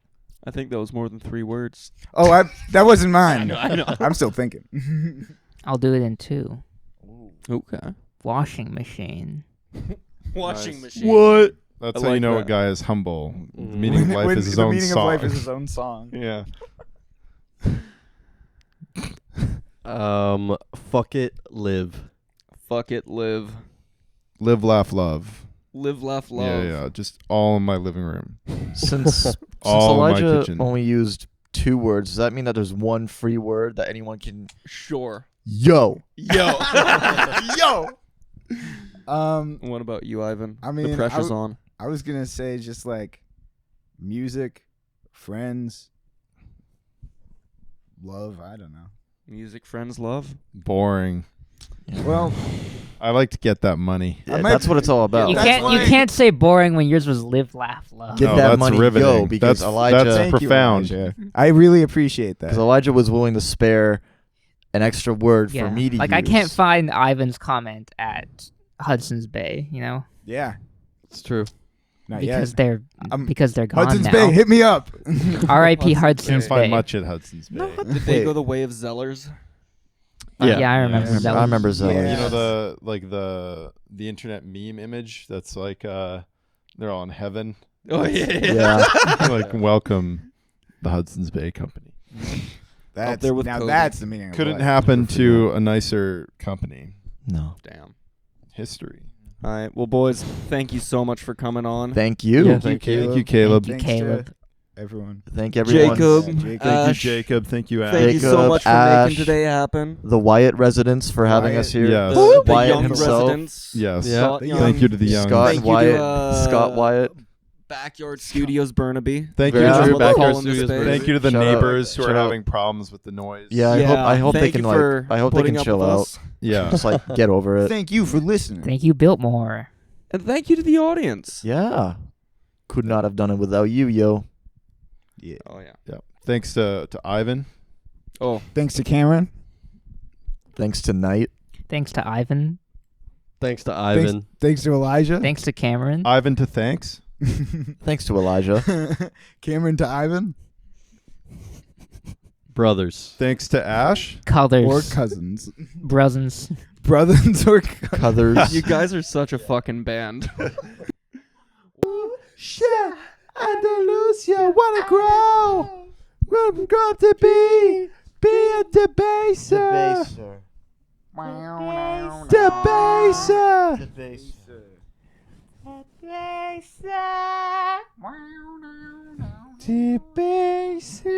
I think that was more than 3 words. Oh, that wasn't mine. I know. I'm still thinking. I'll do it in 2. Okay. Washing machine. Washing Nice. machine. What? That's I how you like know that. a guy is humble. The meaning of life is his the own meaning song. of life is his own song. Yeah. Fuck it, live. Fuck it, live. Live, laugh, love. Live, laugh, love. Yeah. Just all in my living room. Since All in my Elyjah kitchen. only used 2 words, does that mean that there's one free word that anyone can? Sure. Yo. Yo. Yo. What about you, Ivan? I mean, the pressure's on. I was gonna say just like music, friends, love. I don't know. Music, friends, love. Boring. Well, I like to get that money. Yeah, might that's what it's all about. You That's can't. You why- can't say boring when yours was live, laugh, love. Get No, that that's money, riveting. yo, because Elyjah. That's thank you, profound. Elyjah. I really appreciate that. Because Elyjah was willing to spare an extra word Yeah. for me to like use. I can't find Ivan's comment at Hudson's Bay. You know, Yeah, It's true. not because yet. they're gone Hudson's now. Bay, hit me up. R.I.P. Can't Hudson's find Bay. much at Hudson's Bay. Did they go the way of Zellers? Yeah, I remember. Yeah. that I was- remember Zellers. Yeah. You know the internet meme image that's like they're all in heaven. Oh, yeah. Yeah. Like welcome the Hudson's Bay Company. That's there with now Kobe. that's the meaning. Couldn't of life. happen to a nicer company. No. Damn. History. All right. Well, boys, thank you so much for coming on. Thank you. Yeah, Thank you, Caleb. Thank Thanks you, Caleb. to everyone. Thank everyone. Jacob. Yeah, Jacob. Thank you, Ash. Jacob. Thank you, Ash. Thank you so Jacob, much for Ash. making today happen. The Wyatt residents for having Wyatt. us here. Yes. The Wyatt young himself. residents. Yes. Yeah. Scott The Young. Thank you to the young. Scott Thank and you to, Wyatt. Scott Wyatt. Backyard Studios Burnaby. Thank Very you. true. To, Backyard Backyard Studios Studios Burnaby. thank you to the Shout out. neighbors who Shout are out. having problems with the noise. Yeah, I hope they thank can you for I hope they putting can up chill with out. us. Yeah. Just like get over it. Thank you for listening. Thank you, Biltmore. And thank you to the audience. Yeah. Could not have done it without you, yo. Yeah. Oh, yeah. Yeah. Thanks to Ivan. Oh, Thanks to Cameron. Thanks to Night. Thanks to Ivan. Thanks to Ivan. Thanks to Elyjah. Thanks to Cameron. Ivan to thanks. Thanks to Elyjah. Cameron to Ivan Brothers. Thanks to Ash. Colors. or cousins, Brothers. brothers or Others. you guys are such a fucking band. Shit, Andalusia wanna grow. Grow up to be a debaser. Debaser. Debaser.